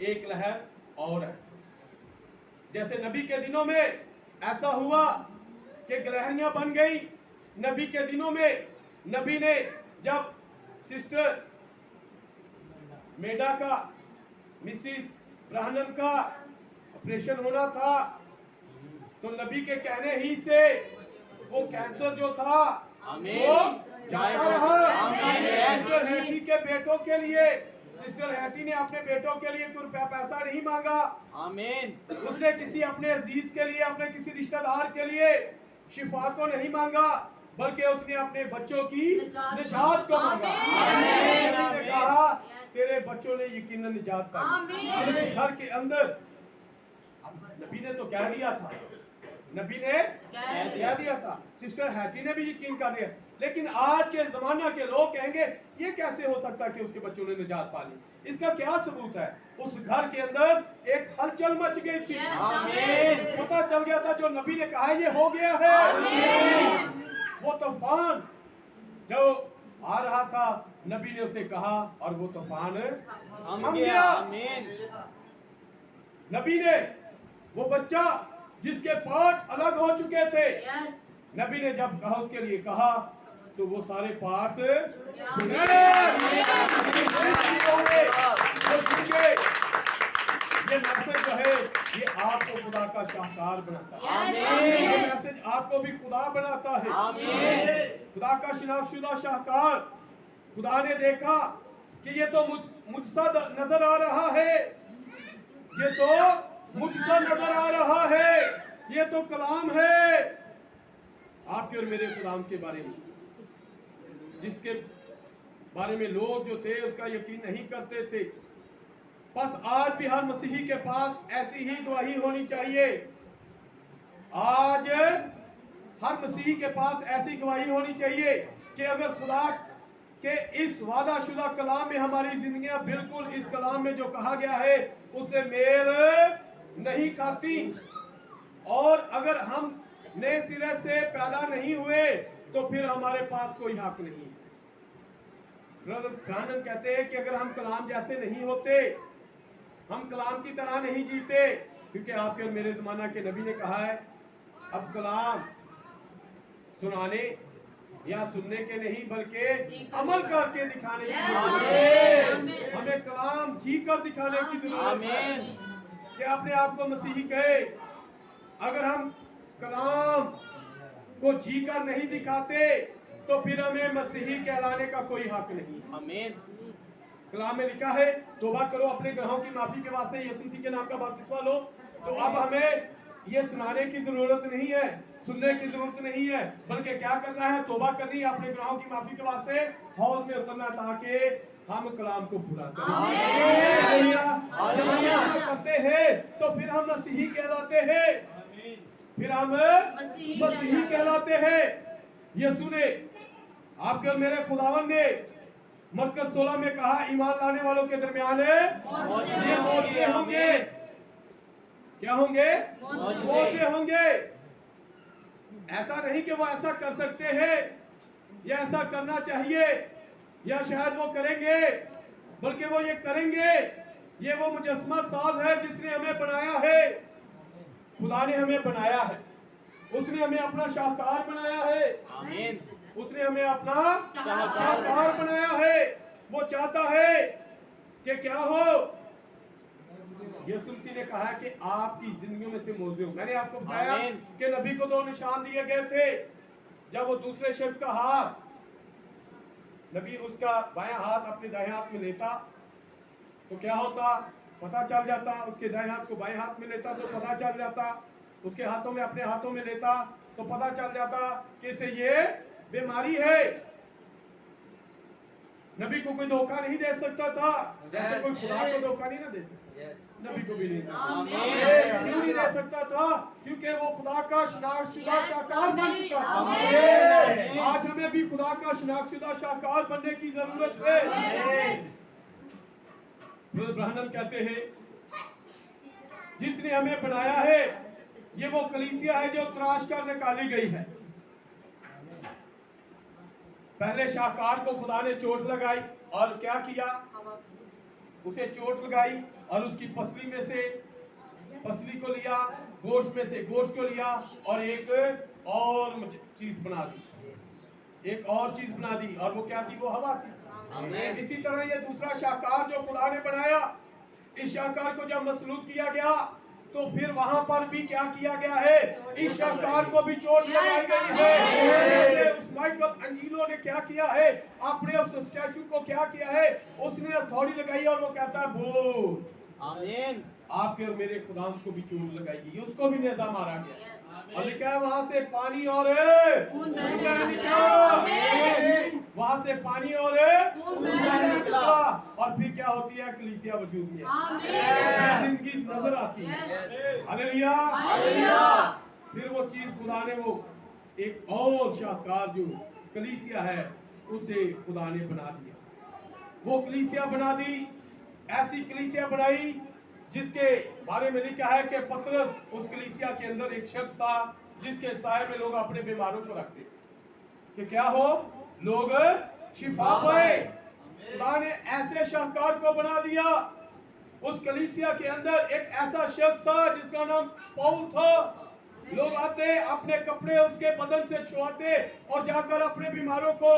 एक लहर और है। जैसे नबी के दिनों में ऐसा हुआ कि गिलहरियां बन गई। नबी के दिनों में नबी ने जब सिस्टर मेडा का, मिसिस ब्राहनन का ऑपरेशन होना था, तो नबी के कहने ही से वो कैंसर जो था वो जाता रहा। सिस्टर हैटी के बेटों के लिए, सिस्टर हैटी ने अपने बेटों के लिए कोई रुपया पैसा नहीं मांगा। आमीन। उसने किसी अपने अजीज के लिए, अपने किसी रिश्तेदार के लिए शिफा को नहीं मांगा, बल्कि उसने अपने बच्चों की निजात को मांगा। नबी ने कहा तेरे बच्चों ने यकीनन निजात पाई। अपने घर के अंदर नबी ने तो कह दिया था, नबी ने कह दिया था, सिस्टर हैटी ने भी यकीन कर लिया। लेकिन आज के जमाना के लोग कहेंगे ये कैसे हो सकता है कि उसके बच्चों ने निजात पा ली। इसका क्या सबूत है? उस घर के अंदर एक हलचल मच गई थी। आमीन। पता चल गया था जो नबी ने कहा ये हो गया है। आमीन। वो तूफान जो आ रहा था, नबी ने उसे कहा और वो तूफान थम गया। आमीन। नबी ने वो बच्चा जिसके पार्ट अलग हो चुके थे, नबी ने जब कहा, उसके लिए कहा, तो वो सारे पार्ट्स जुड़े। ये मैसेज जो है ये आपको खुदा का शाहकार बनाता है। ये मैसेज आपको भी खुदा बनाता है। खुदा का शिनाख्तशुदा शाहकार। खुदा ने देखा कि ये तो मुझसे नजर आ रहा है, ये तो मुझसे नजर आ रहा है, ये तो कलाम है आपके और मेरे कलाम के बारे में, जिसके बारे में लोग जो थे उसका यकीन नहीं करते थे। बस आज भी हर मसीही के पास ऐसी ही गवाही होनी चाहिए। आज हर मसीही के पास ऐसी गवाही होनी चाहिए कि अगर खुदा के इस वादाशुदा कलाम में हमारी जिंदगियां बिल्कुल इस कलाम में जो कहा गया है उससे मेल नहीं खाती, और अगर हम नए सिरे से पैदा नहीं हुए तो फिर हमारे पास कोई हक नहीं है। ब्रदर ब्रानन कहते हैं कि अगर हम कलाम जैसे नहीं होते, हम कलाम की तरह नहीं जीते, क्योंकि आपके और मेरे जमाना के नबी ने कहा है अब कलाम सुनाने या सुनने के नहीं बल्कि अमल करके दिखाने की, हमें कलाम जी कर दिखाने की जरूरत है कि अपने आप को मसीही कहे। अगर हम कलाम को जी कर नहीं दिखाते तो फिर हमें मसीही कहलाने का कोई हक नहीं। आमीन। कलाम में लिखा है तौबा करो, अपने गुनाहों की माफी के वास्ते यीशु मसीह के नाम का बपतिस्मा लो। तो अब हमें ये सुनाने की जरूरत नहीं है, सुनने की जरूरत नहीं है, बल्कि क्या करना है? तौबा करनी है अपने गुनाहों की माफी के वास्ते, हौज में उतरना ताकि हम कलाम को पूरा करें। करते हैं तो फिर हम मसीही कहलाते हैं, फिर हम मसीही कहलाते हैं। यीशु ने, आपके और मेरे खुदावन ने मरकज 16 में कहा ईमान लाने वालों के दरमियान मौजे होंगे। क्या होंगे? मौजे होंगे। ऐसा नहीं कि वो ऐसा कर सकते हैं या ऐसा करना चाहिए या शायद वो करेंगे, बल्कि वो ये करेंगे। ये वो मुजस्समा साज है जिसने हमें बनाया है। खुदा ने हमें बनाया है, उसने हमें अपना शाहकार बनाया है। आमीन। उसने हमें अपना शाहकार बनाया है। वो चाहता है कि क्या हो? यीशु मसीह ने कहा कि आपकी जिंदगी में से मौजूद हो। मैंने आपको बताया कि नबी को 2 निशान दिए गए थे। जब वो दूसरे शख्स का हाथ, नबी उसका बायां हाथ अपने दाएं हाथ में लेता तो क्या होता? पता चल जाता। उसके दाएं हाथ को बाएं हाथ में लेता तो पता चल जाता। उसके हाथों में अपने हाथों में लेता तो पता चल जाता कि इसे ये बीमारी है। नबी को कोई धोखा नहीं दे सकता था, जैसे कोई खुदा को धोखा नहीं ना दे सकता। नबी को भी नहीं क्यों नहीं दे सकता था? क्योंकि वो खुदा का शनाख्तशुदा शाहकार बन चुका है। आज हमें भी खुदा का शनाख्तशुदा शाहकार बनने की जरूरत है। ब्राह्मण कहते हैं जिसने हमें बनाया है, ये वो कलीसिया है जो तराश कर निकाली गई है। पहले शाहकार को खुदा ने चोट लगाई और क्या किया, उसे चोट लगाई और उसकी पसली में से पसली को लिया, गोश्त में से गोश्त को लिया और एक और चीज बना दी, एक और चीज बना दी, और वो क्या थी, वो हवा थी। इसी तरह ये दूसरा शाहकार जो खुदा ने बनाया, इस शाहकार को जब मसलूब किया गया तो फिर वहां पर भी क्या किया गया है, इस शाहकार को भी चोट लगाई गई है। उस माइकल एंजिलो ने क्या किया है, अपने उस स्टैचू को क्या किया है, उसने हथौड़ी लगाई और वो कहता है बोल, आमीन। आपके और मेरे खुदा को भी चोट लगाई गई, उसको भी नेजा मारा गया और लिखा है वहां से पानी और खून निकला, वहां से पानी और खून निकला। और फिर क्या होती है, कलीसिया वजूद में जिंदगी नजर आती है। Hallelujah, hallelujah. फिर वो चीज खुदा ने वो एक और शाहकार जो कलीसिया है उसे खुदा ने बना दिया, वो कलीसिया बना दी, ऐसी कलीसिया बनाई जिसके बारे में लिखा है कि पतरस उस कलीसिया के अंदर एक शख्स था जिसके साए में लोग अपने बीमारों को रखते कि क्या हो, लोग शिफा पाए। खुदा ने ऐसे शाहकार को बना दिया। उस कलीसिया के अंदर एक ऐसा शख्स था जिसका नाम पौल था। लोग आते, अपने कपड़े उसके बदन से छुआते और जाकर अपने बीमारों को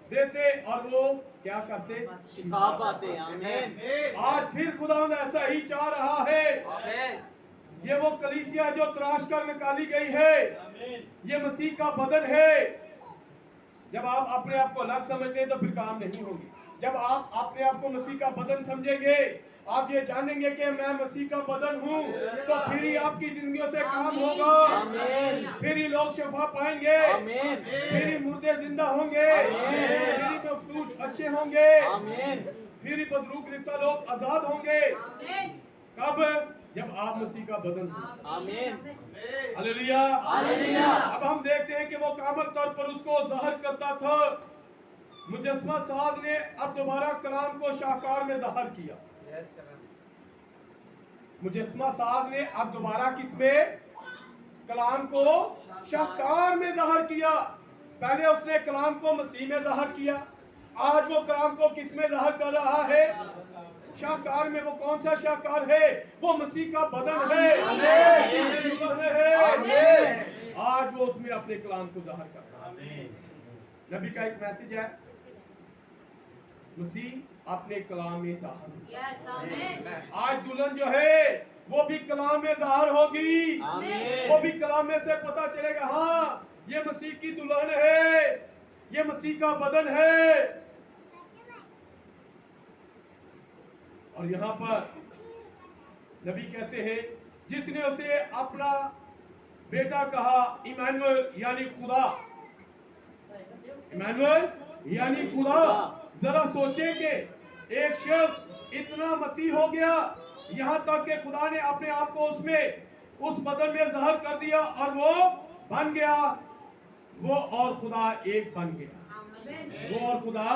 देते और वो क्या करते, शिफा पाते। आमीन। आज फिर खुदा ने ऐसा ही चाह रहा है। ये वो कलीसिया जो तराश कर निकाली गई है, ये मसीह का बदन है। जब आप अपने आप को अलग समझते हैं तो फिर काम नहीं होंगे। जब आप अपने आप को मसीह का बदन समझेंगे, आप ये जानेंगे कि मैं मसीह का बदन हूँ, तो फिर ही आपकी जिंदगियों से काम होगा, फिर ही लोग शिफा पाएंगे, फिर ही मुर्दे जिंदा होंगे, फिर ही मफलूज अच्छे होंगे, फिर ही बदरू गिरफ्तार लोग आजाद होंगे। कब? जब आप मसीह का बदन हो। आमीन। Hallelujah, hallelujah. अब हम देखते हैं कि वो कामल तौर पर उसको ज़ाहिर करता था। मुजस्समा साज ने अब दोबारा कलाम को शाहकार में ज़ाहिर किया। मुजस्समा साज ने अब दोबारा किसमें, कलाम को शाहकार में ज़ाहिर किया। पहले उसने कलाम को मसीह में ज़ाहिर किया, आज वो कलाम को किस में ज़ाहिर कर रहा है, शाहकार में। वो कौन सा शाहकार है, वो मसीह का बदन है, आज वो उसमें अपने कलाम को ज़ाहिर कर रहा है। नबी का एक मैसेज है, मसीह अपने कलाम में ज़ाहिर। आज दुल्हन जो है वो भी कलाम में ज़ाहिर होगी, वो भी कलाम में से पता चलेगा, हाँ ये मसीह की दुल्हन है, ये मसीह का बदन है। और यहाँ पर नबी कहते हैं, जिसने उसे अपना बेटा कहा, इमानुएल यानी खुदा, इमानुएल यानी खुदा। जरा सोचे कि एक शख्स इतना मती हो गया यहाँ तक कि खुदा ने अपने आप को उसमें, उस बदन में ज़ाहिर कर दिया और वो बन गया, वो और खुदा एक बन गया, वो और खुदा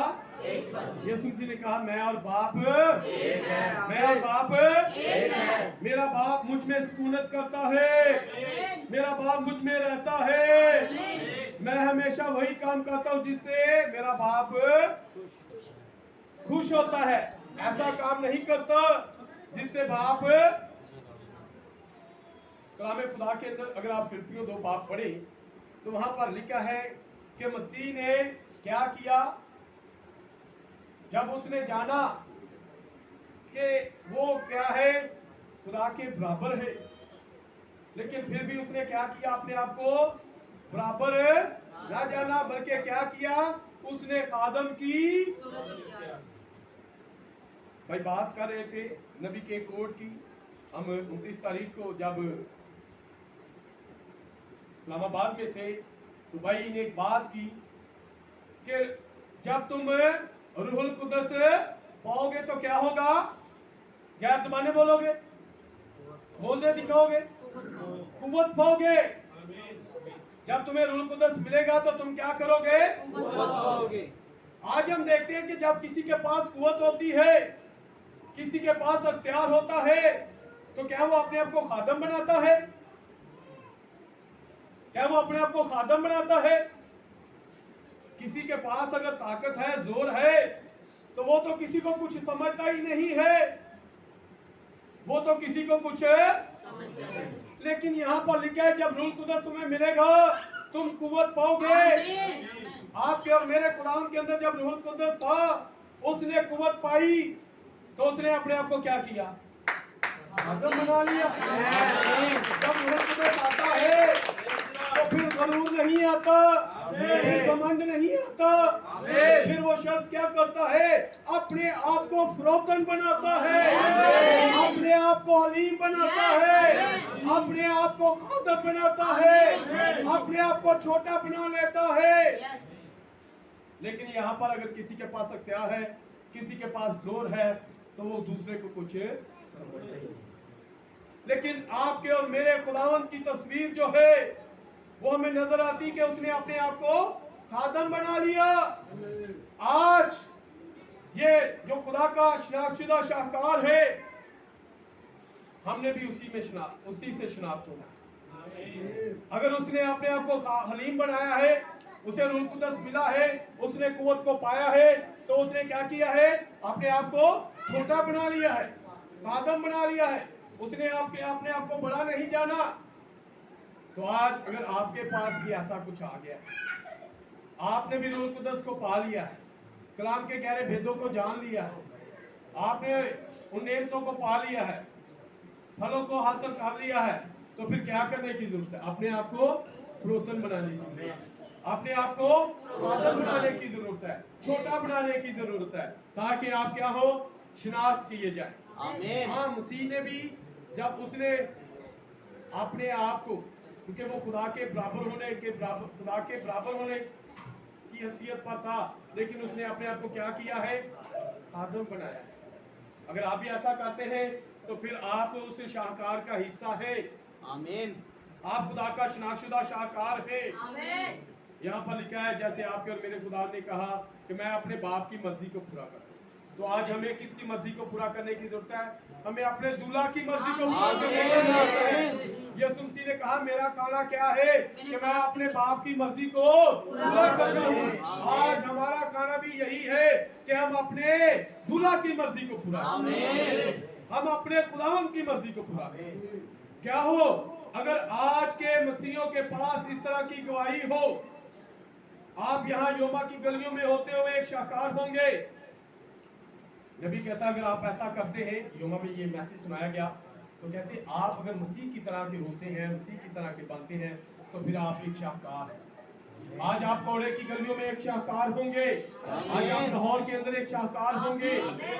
एक बन गया। यीशु मसीह ने कहा, मैं और बाप एक है, मैं और बाप एक है। मेरा बाप मुझ में सुकूनत करता है, मेरा बाप मुझ में रहता है, मैं हमेशा वही काम करता हूँ जिससे मेरा बाप खुश होता है। ऐसा काम नहीं करता जिससे बाप, कलाम खुदा के अंदर अगर आप फिलिपियों 2 बाप पढ़े तो वहां पर लिखा है कि मसीह ने क्या किया, जब उसने जाना कि वो क्या है, खुदा के बराबर है, लेकिन फिर भी उसने क्या किया, अपने आप को बराबर ना जाना, बल्कि क्या किया, उसने खादम की। भाई बात कर रहे थे नबी के कोड की। हम 29 तारीख को जब इस्लामाबाद में थे तो भाई ने एक बात की कि जब तुम रूहुल कुद्दस पाओगे तो क्या होगा, गैर ज़बानें बोलोगे, बोलने दिखाओगे, कुव्वत पाओगे। जब तुम्हें रूहुल कुद्दस मिलेगा तो तुम क्या करोगे, आज हम देखते हैं कि जब किसी के पास कुव्वत होती है, किसी के पास अख्तियार होता है, तो क्या वो अपने आप को खादम बनाता है, क्या वो अपने आप को खादम बनाता है? किसी के पास अगर ताकत है, जोर है, तो वो तो किसी को कुछ समझता ही नहीं है, वो तो किसी को कुछ लेकिन यहाँ पर लिखा है जब रूह कुदस तुम्हें मिलेगा तुम कुव्वत पाओगे। आपके और मेरे खुदावंद के अंदर जब रूह कुदस था, उसने कुव्वत पाई, तो उसने अपने आप को क्या किया? आदम बना लिया। जब रूह कुदस आता है तो फिर गरूर नहीं आता, फिर घमंड नहीं आता, फिर वो शख्स क्या करता है? अपने आप को फरोतन बनाता है, अपने आप को हलीम बनाता है, अपने आप को खादर बनाता है, अपने आप को छोटा बना लेता है। लेकिन यहाँ पर अगर किसी के पास अख्तियार है, किसी के पास जोर है, तो वो दूसरे को कुछ समझता ही नहीं। लेकिन आपके और मेरे खुदावंद की तस्वीर जो है वो हमें नजर आती कि उसने अपने आप को खादम बना लिया। आज ये जो खुदा का शनाख्तशुदा शाहकार है, हमने भी उसी से शनाख्त होना। अगर उसने अपने आप को हलीम बनाया है, उसे रूह कुदस मिला है, उसने कुव्वत को पाया है, तो उसने क्या किया है? अपने आप को छोटा बना लिया है, खादम बना लिया है, उसने अपने आप को बड़ा नहीं जाना। तो आज अगर आपके पास भी ऐसा कुछ आ गया, आपने भी रूह कुदस को पा लिया है, कलाम के गहरे भेदों को जान लिया है, आपने उन नेमतों को पा लिया है, फलों को हासिल कर लिया है, तो फिर क्या करने की जरूरत है? अपने आप को फरोतन बनाने की जरूरत है, अपने आप को खादम बनाने की जरूरत है, छोटा बनाने की जरूरत है, ताकि आप क्या हो? शिनाख्त किए जाए। आमीन। हाँ, मसीह ने भी जब उसने अपने आप को, क्योंकि वो खुदा के बराबर होने की हैसियत पर था, लेकिन उसने अपने आप को क्या किया है? खादम बनाया। अगर आप भी ऐसा करते हैं तो फिर आप उस शाहकार का हिस्सा है। आमीन। आप खुदा का शनाख्तशुदा शाहकार है। यहाँ पर लिखा है, जैसे आपके और मेरे खुदा ने कहा कि मैं अपने बाप की मर्जी को पूरा करूं। तो आज हमें किसकी मर्जी को पूरा करने की जरूरत है? हमें अपने दूल्हा की मर्जी को पूरा करने की जरूरत है। यीशु मसीह ने कहा, मेरा खाना क्या है? कि मैं अपने बाप की मर्जी को पूरा कर रहा हूँ। आज हमारा खाना भी यही है कि हम अपने दूल्हा की मर्जी को पूरा करें, हम अपने खुदावंद की मर्जी को पूरा करें। क्या हो अगर आज के मसीहों के पास इस तरह की गवाही हो? आप यहाँ योमा की गलियों में होते हुए एक शाहकार होंगे। नबी कहता है अगर आप ऐसा करते हैं, योमा में ये मैसेज सुनाया गया, तो कहते आप अगर मसीह की तरह के होते हैं, मसीह की तरह के बनते हैं, तो फिर आप एक शाहकार हैं। आज आप कौड़े की गलियों में एक शाहकार होंगे, आज आप लाहौर के अंदर एक शाहकार होंगे,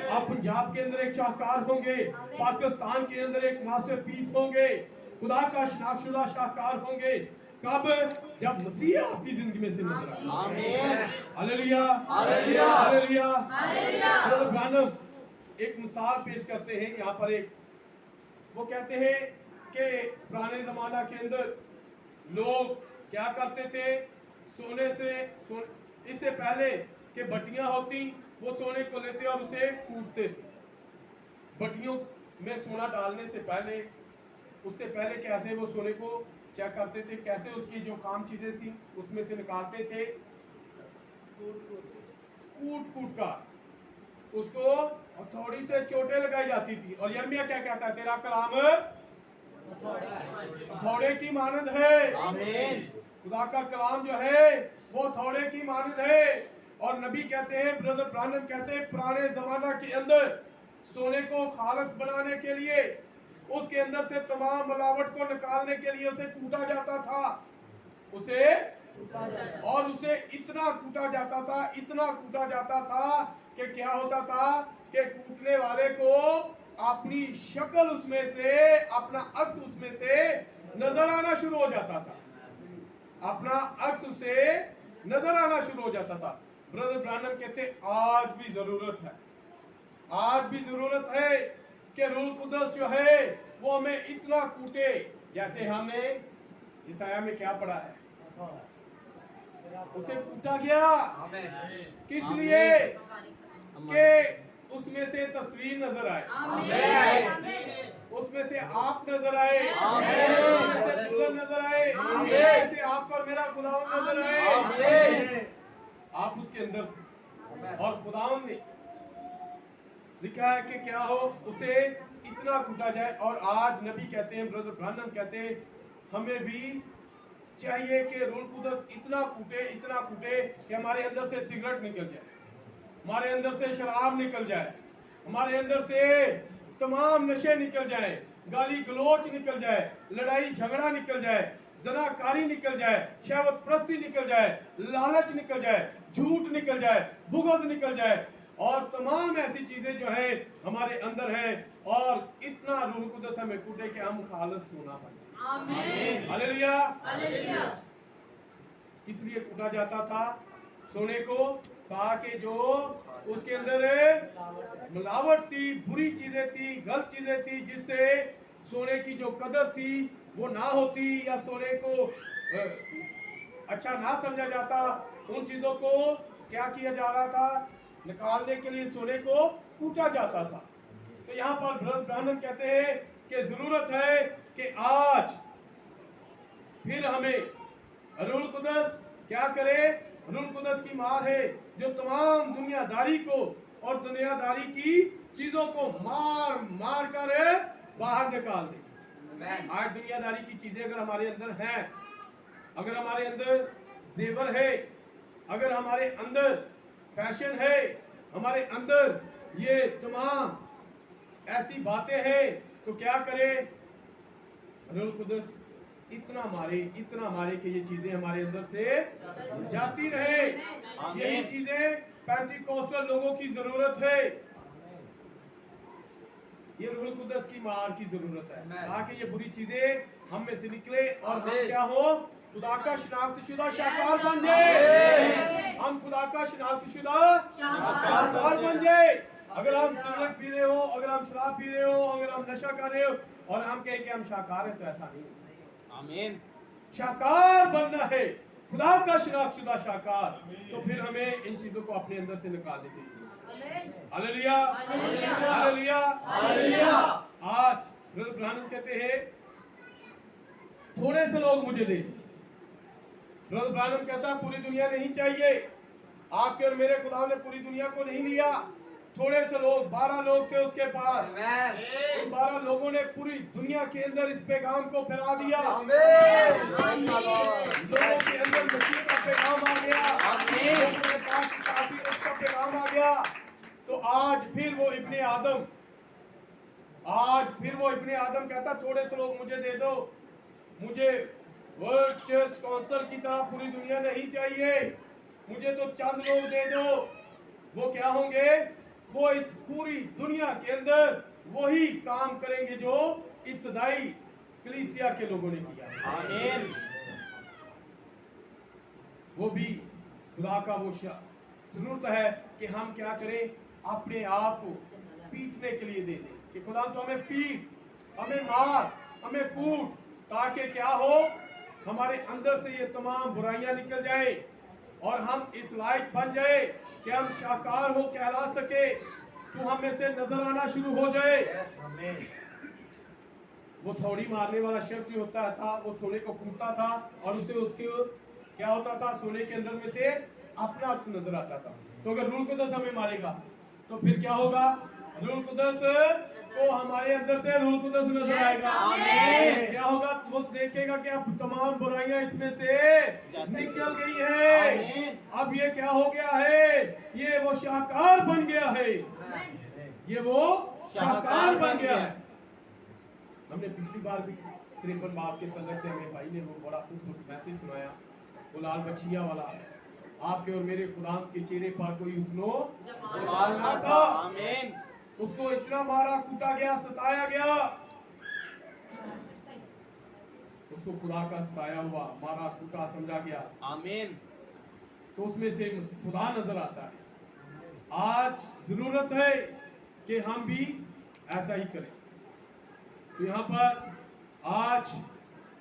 आप पंजाब के अंदर एक शाहकार होंगे, पाकिस्तान के अंदर एक मास्टरपीस होंगे, खुदा का शनाख्तशुदा शाहकार होंगे। कब? जब मसीह आपकी जिंदगी में से नजर आए। आमीन। Hallelujah, hallelujah, hallelujah, hallelujah. Branham एक मिसाल पेश करते हैं यहाँ पर। एक वो कहते हैं कि पुराने जमाना के अंदर लोग क्या करते थे? इससे पहले कि भट्टियां होती, वो सोने को लेते और उसे कूटते थे। भट्टियों में सोना डालने से पहले, उससे पहले कैसे वो सोने को चेक करते थे, कैसे उसकी जो काम चीजें थी उसमें से निकालते थे? कूट का उसको थोड़ी से चोटें लगाई जाती थी। और यिर्मयाह क्या कहता है? तेरा कलाम थोड़े की मानद है। आमीन। खुदा का कलाम जो है वो थोड़े की मानद है। और नबी कहते हैं, ब्रदर ब्रानम कहते हैं, पुराने जमाना के अंदर सोने को खालस बनाने के लिए, उसके अंदर से तमाम मिलावट को निकालने के लिए उसे कूटा जाता था, उसे इतना कूटा जाता था कि क्या होता था कि कूटने वाले को अपनी शक्ल उसमें से, अपना अक्स उसमें से नजर आना शुरू हो जाता था, अपना अक्स उसे नजर आना शुरू हो जाता था। ब्रदर ब्रानम कहते आज भी जरूरत है कि रूह कुदस जो है वो हमें इतना कूटे, जैसे हमने ईसाया में क्या पढ़ा है? उसे कूटा गया। किस लिए? कि उसमें से तस्वीर नजर आए, उसमें से आप नजर आए, उसमें से खुदा नजर आए, उसमें से आपका और मेरा खुदा नजर आए। आप उसके अंदर थे और खुदावंद ने लिखा है कि क्या हो उसे इतना कूटा जाए। और आज नबी कहते हैं, ब्रदर ब्रानम कहते हैं, हमें भी चाहिए कि रूह कुदस इतना कूटे कि हमारे अंदर से सिगरेट निकल जाए, हमारे अंदर से शराब निकल जाए, हमारे अंदर से तमाम नशे निकल जाए, गाली गलोच निकल जाए, लड़ाई झगड़ा निकल जाए, जनाकारी निकल जाए, शहवत प्रस्ती निकल जाए, लालच निकल जाए, झूठ निकल जाए, बुग़्ज़ निकल जाए और तमाम ऐसी चीजें जो है हमारे अंदर है। और इतना रूह कुदस हमें कूटे कि हम खालिस सोना बने। आमीन। हालेलुया। हालेलुया। इसलिए कूटा जाता था सोने को, ताकि जो उसके अंदर मिलावट थी, बुरी चीजें थी, गलत चीजें थी, जिससे सोने की जो कदर थी वो ना होती या सोने को अच्छा ना समझा जाता। उन चीजों को क्या किया जा रहा था, निकालने के लिए सोने को कूटा जाता था। तो यहाँ पर ब्रदर ब्रानम कहते हैं कि जरूरत है कि आज फिर हमें रूह कुदस क्या करे। रूह कुदस की मार है जो तमाम दुनियादारी को और दुनियादारी की चीजों को मार मार कर बाहर निकाल दे। आज दुनियादारी की चीजें अगर हमारे अंदर हैं, अगर हमारे अंदर जेवर है, अगर हमारे अंदर फैशन है, हमारे अंदर ये तमाम ऐसी बातें हैं, तो क्या करें, रूह कुदस इतना मारे कि ये चीजें हमारे अंदर से जाती रहे। यही चीजें पेंटिकोस्टल लोगों की जरूरत है, ये रूह कुदस की मार की जरूरत है, ताकि ये बुरी चीजें हम में से निकले और हम क्या हो, खुदा का शनाख्तशुदा शाहकार बन जाए। हम खुदा का शनाख्तशुदा शाहकार बन जाए। अगर हम सिगरेट पी रहे हो, अगर हम शराब पी रहे हो, अगर हम नशा कर रहे हो और हम कहें कि हम शाहकार हैं, तो ऐसा नहीं। आमीन। शाहकार बनना है, खुदा का शनाख्तशुदा शाहकार, तो फिर हमें इन चीजों को अपने अंदर से निकाल देनी चाहिए। Hallelujah, hallelujah, hallelujah. आज ब्रदर ब्रानम कहते हैं थोड़े से लोग मुझे दे। ब्रदर ब्रानम कहता है पूरी दुनिया नहीं चाहिए। आपके और मेरे खुदा ने पूरी दुनिया को नहीं लिया, थोड़े से लोग, 12 लोग थे उसके पास। उन 12 लोगों ने पूरी दुनिया के अंदर इस पैगाम को फैला दिया। लोगों के अंदर मसीह का पैगाम आ गया, लोगों के पास काफी उसका पैगाम आ गया। तो आज फिर वो इब्ने आदम कहता थोड़े से लोग मुझे दे दो, मुझे वर्ल्ड चर्च काउंसिल की तरह पूरी दुनिया नहीं चाहिए, मुझे तो चंद लोग दे दो। वो क्या होंगे, वो इस पूरी दुनिया के अंदर वही काम करेंगे जो इब्तदाई कलीसिया के लोगों ने किया। आमीन। वो भी खुदा का वो जरूरत है कि हम क्या करें, अपने आप को पीटने के लिए दे दें कि खुदा तो हमें पीट, हमें मार, हमें कूट, ताकि क्या हो, हमारे अंदर से ये तमाम बुराइयां निकल जाए और हम इस लायक बन जाए कि हम शाहकार हो कहला सके, तो हमें से नजर आना शुरू हो जाए। वो थोड़ी मारने वाला शख्स जो होता था, वो सोने को कूटता था और उसे उसके क्या होता था, सोने के अंदर में से अपना अक्स नजर आता था। तो अगर रूह कुदस हमें मारेगा तो फिर क्या होगा, रूह कुदस को हमारे अंदर से रूह कुदस नजर आएगा। क्या होगा, वो देखेगा कि अब तमाम बुराइयां इसमें से निकल गई है, अब ये क्या हो गया है, ये वो शाहकार बन गया है, ये वो शाहकार बन गया है। हमने पिछली बार भी 53 बाप के तलक से हमें भाई ने वो बड़ा खूबसूरत मैसेज सुनाया, वो लाल बच्चिया वाला, आपके और मेरे खुदा के चेहरे पर कोई हुस्नो जमाल ना था। आमीन। उसको इतना मारा कूटा गया, सताया गया, उसको खुदा का सताया हुआ, मारा कूटा समझा गया। आमीन। तो उसमें से खुदा नजर आता है। आज जरूरत है कि हम भी ऐसा ही करें। तो यहाँ पर आज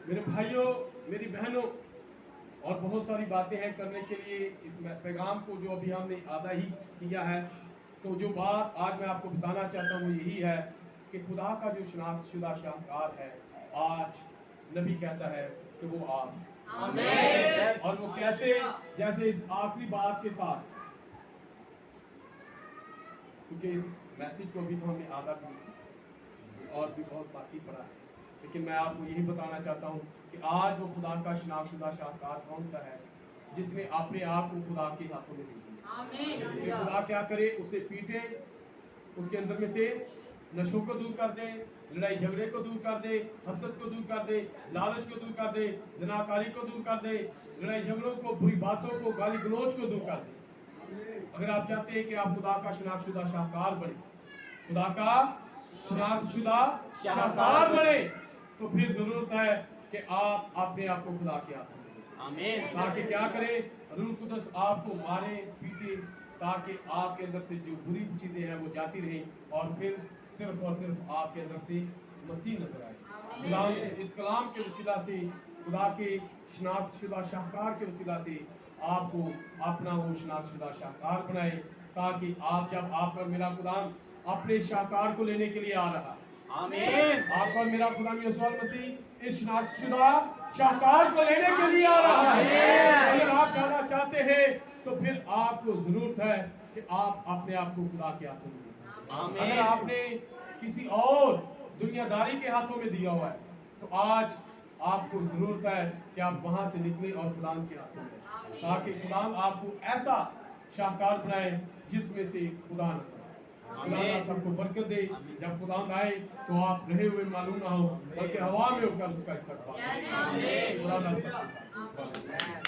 मेरे भाइयों, मेरी बहनों, और बहुत सारी बातें हैं करने के लिए इस पैगाम को जो अभी हमने आधा ही किया है। तो जो बात आज मैं आपको बताना चाहता हूँ वो यही है कि खुदा का जो शनाख्तशुदा शाहकार है, आज नबी कहता है कि वो आप आमीन। और वो कैसे, जैसे इस आखिरी बात के साथ, क्योंकि इस मैसेज को भी तो हमने आधा भी और भी बहुत बाकी पड़ा है, लेकिन मैं आपको यही बताना चाहता हूँ कि आज वो खुदा का शनाख्तशुदा शाहकार कौन सा है जिसने अपने आप को खुदा के हाथों में दे दिया। आमीन। कि खुदा क्या करे, उसे पीटे, उसके अंदर में से नशों को दूर कर दे, लड़ाई झगड़े को दूर कर दे, हसद को दूर कर दे, लालच को दूर कर दे, जनाकारी को दूर कर दे, लड़ाई झगड़ों को, बुरी बातों को, गाली गलौज को दूर कर दे। अगर आप चाहते हैं कि आप खुदा का शनाख्तशुदा शाहकार बने, खुदा का शनाख्तशुदा शाहकार बने, तो फिर जरूरत है कि आप अपने आप को खुदा के हाथों में दें। आमीन। ताकि क्या करे, रूह कुदस आपको मारे, पीटे, ताकि आपके अंदर से जो बुरी चीजें हैं वो जाती रहें और फिर सिर्फ और सिर्फ आपके अंदर से मसीह नजर आए। खुदा इस कलाम के वसीला से, खुदा के शनाख्तशुदा शाहकार के वसीला से आपको अपना वो शनाख्तशुदा शाहकार बनाए, ताकि आप जब आपका मेरा खुदा अपने शाहकार को लेने के लिए आ रहा, आमीन। आपका मेरा खुदा यीशु मसीह इस शनाख्तशुदा शाहकार को लेने के लिए आ रहा है। अगर आप जाना चाहते हैं तो फिर आपको जरूरत है कि आप अपने आप को खुदा के हाथों में दें। आमीन। अगर आपने किसी और दुनियादारी के हाथों में दिया हुआ है तो आज आपको जरूरत है कि आप वहां से निकले और खुदा के हाथों में, ताकि खुदा आपको ऐसा शाहकार बनाए जिसमें से खुदा नजर आए। खुदा आप सबको बरकत दे। जब खुदा आए तो आप रहे हुए मालूम ना हो, बल्कि हवा में होकर उसका इस्तकबाल Yes, आमीन। खुदा आप सबके साथ। आमीन।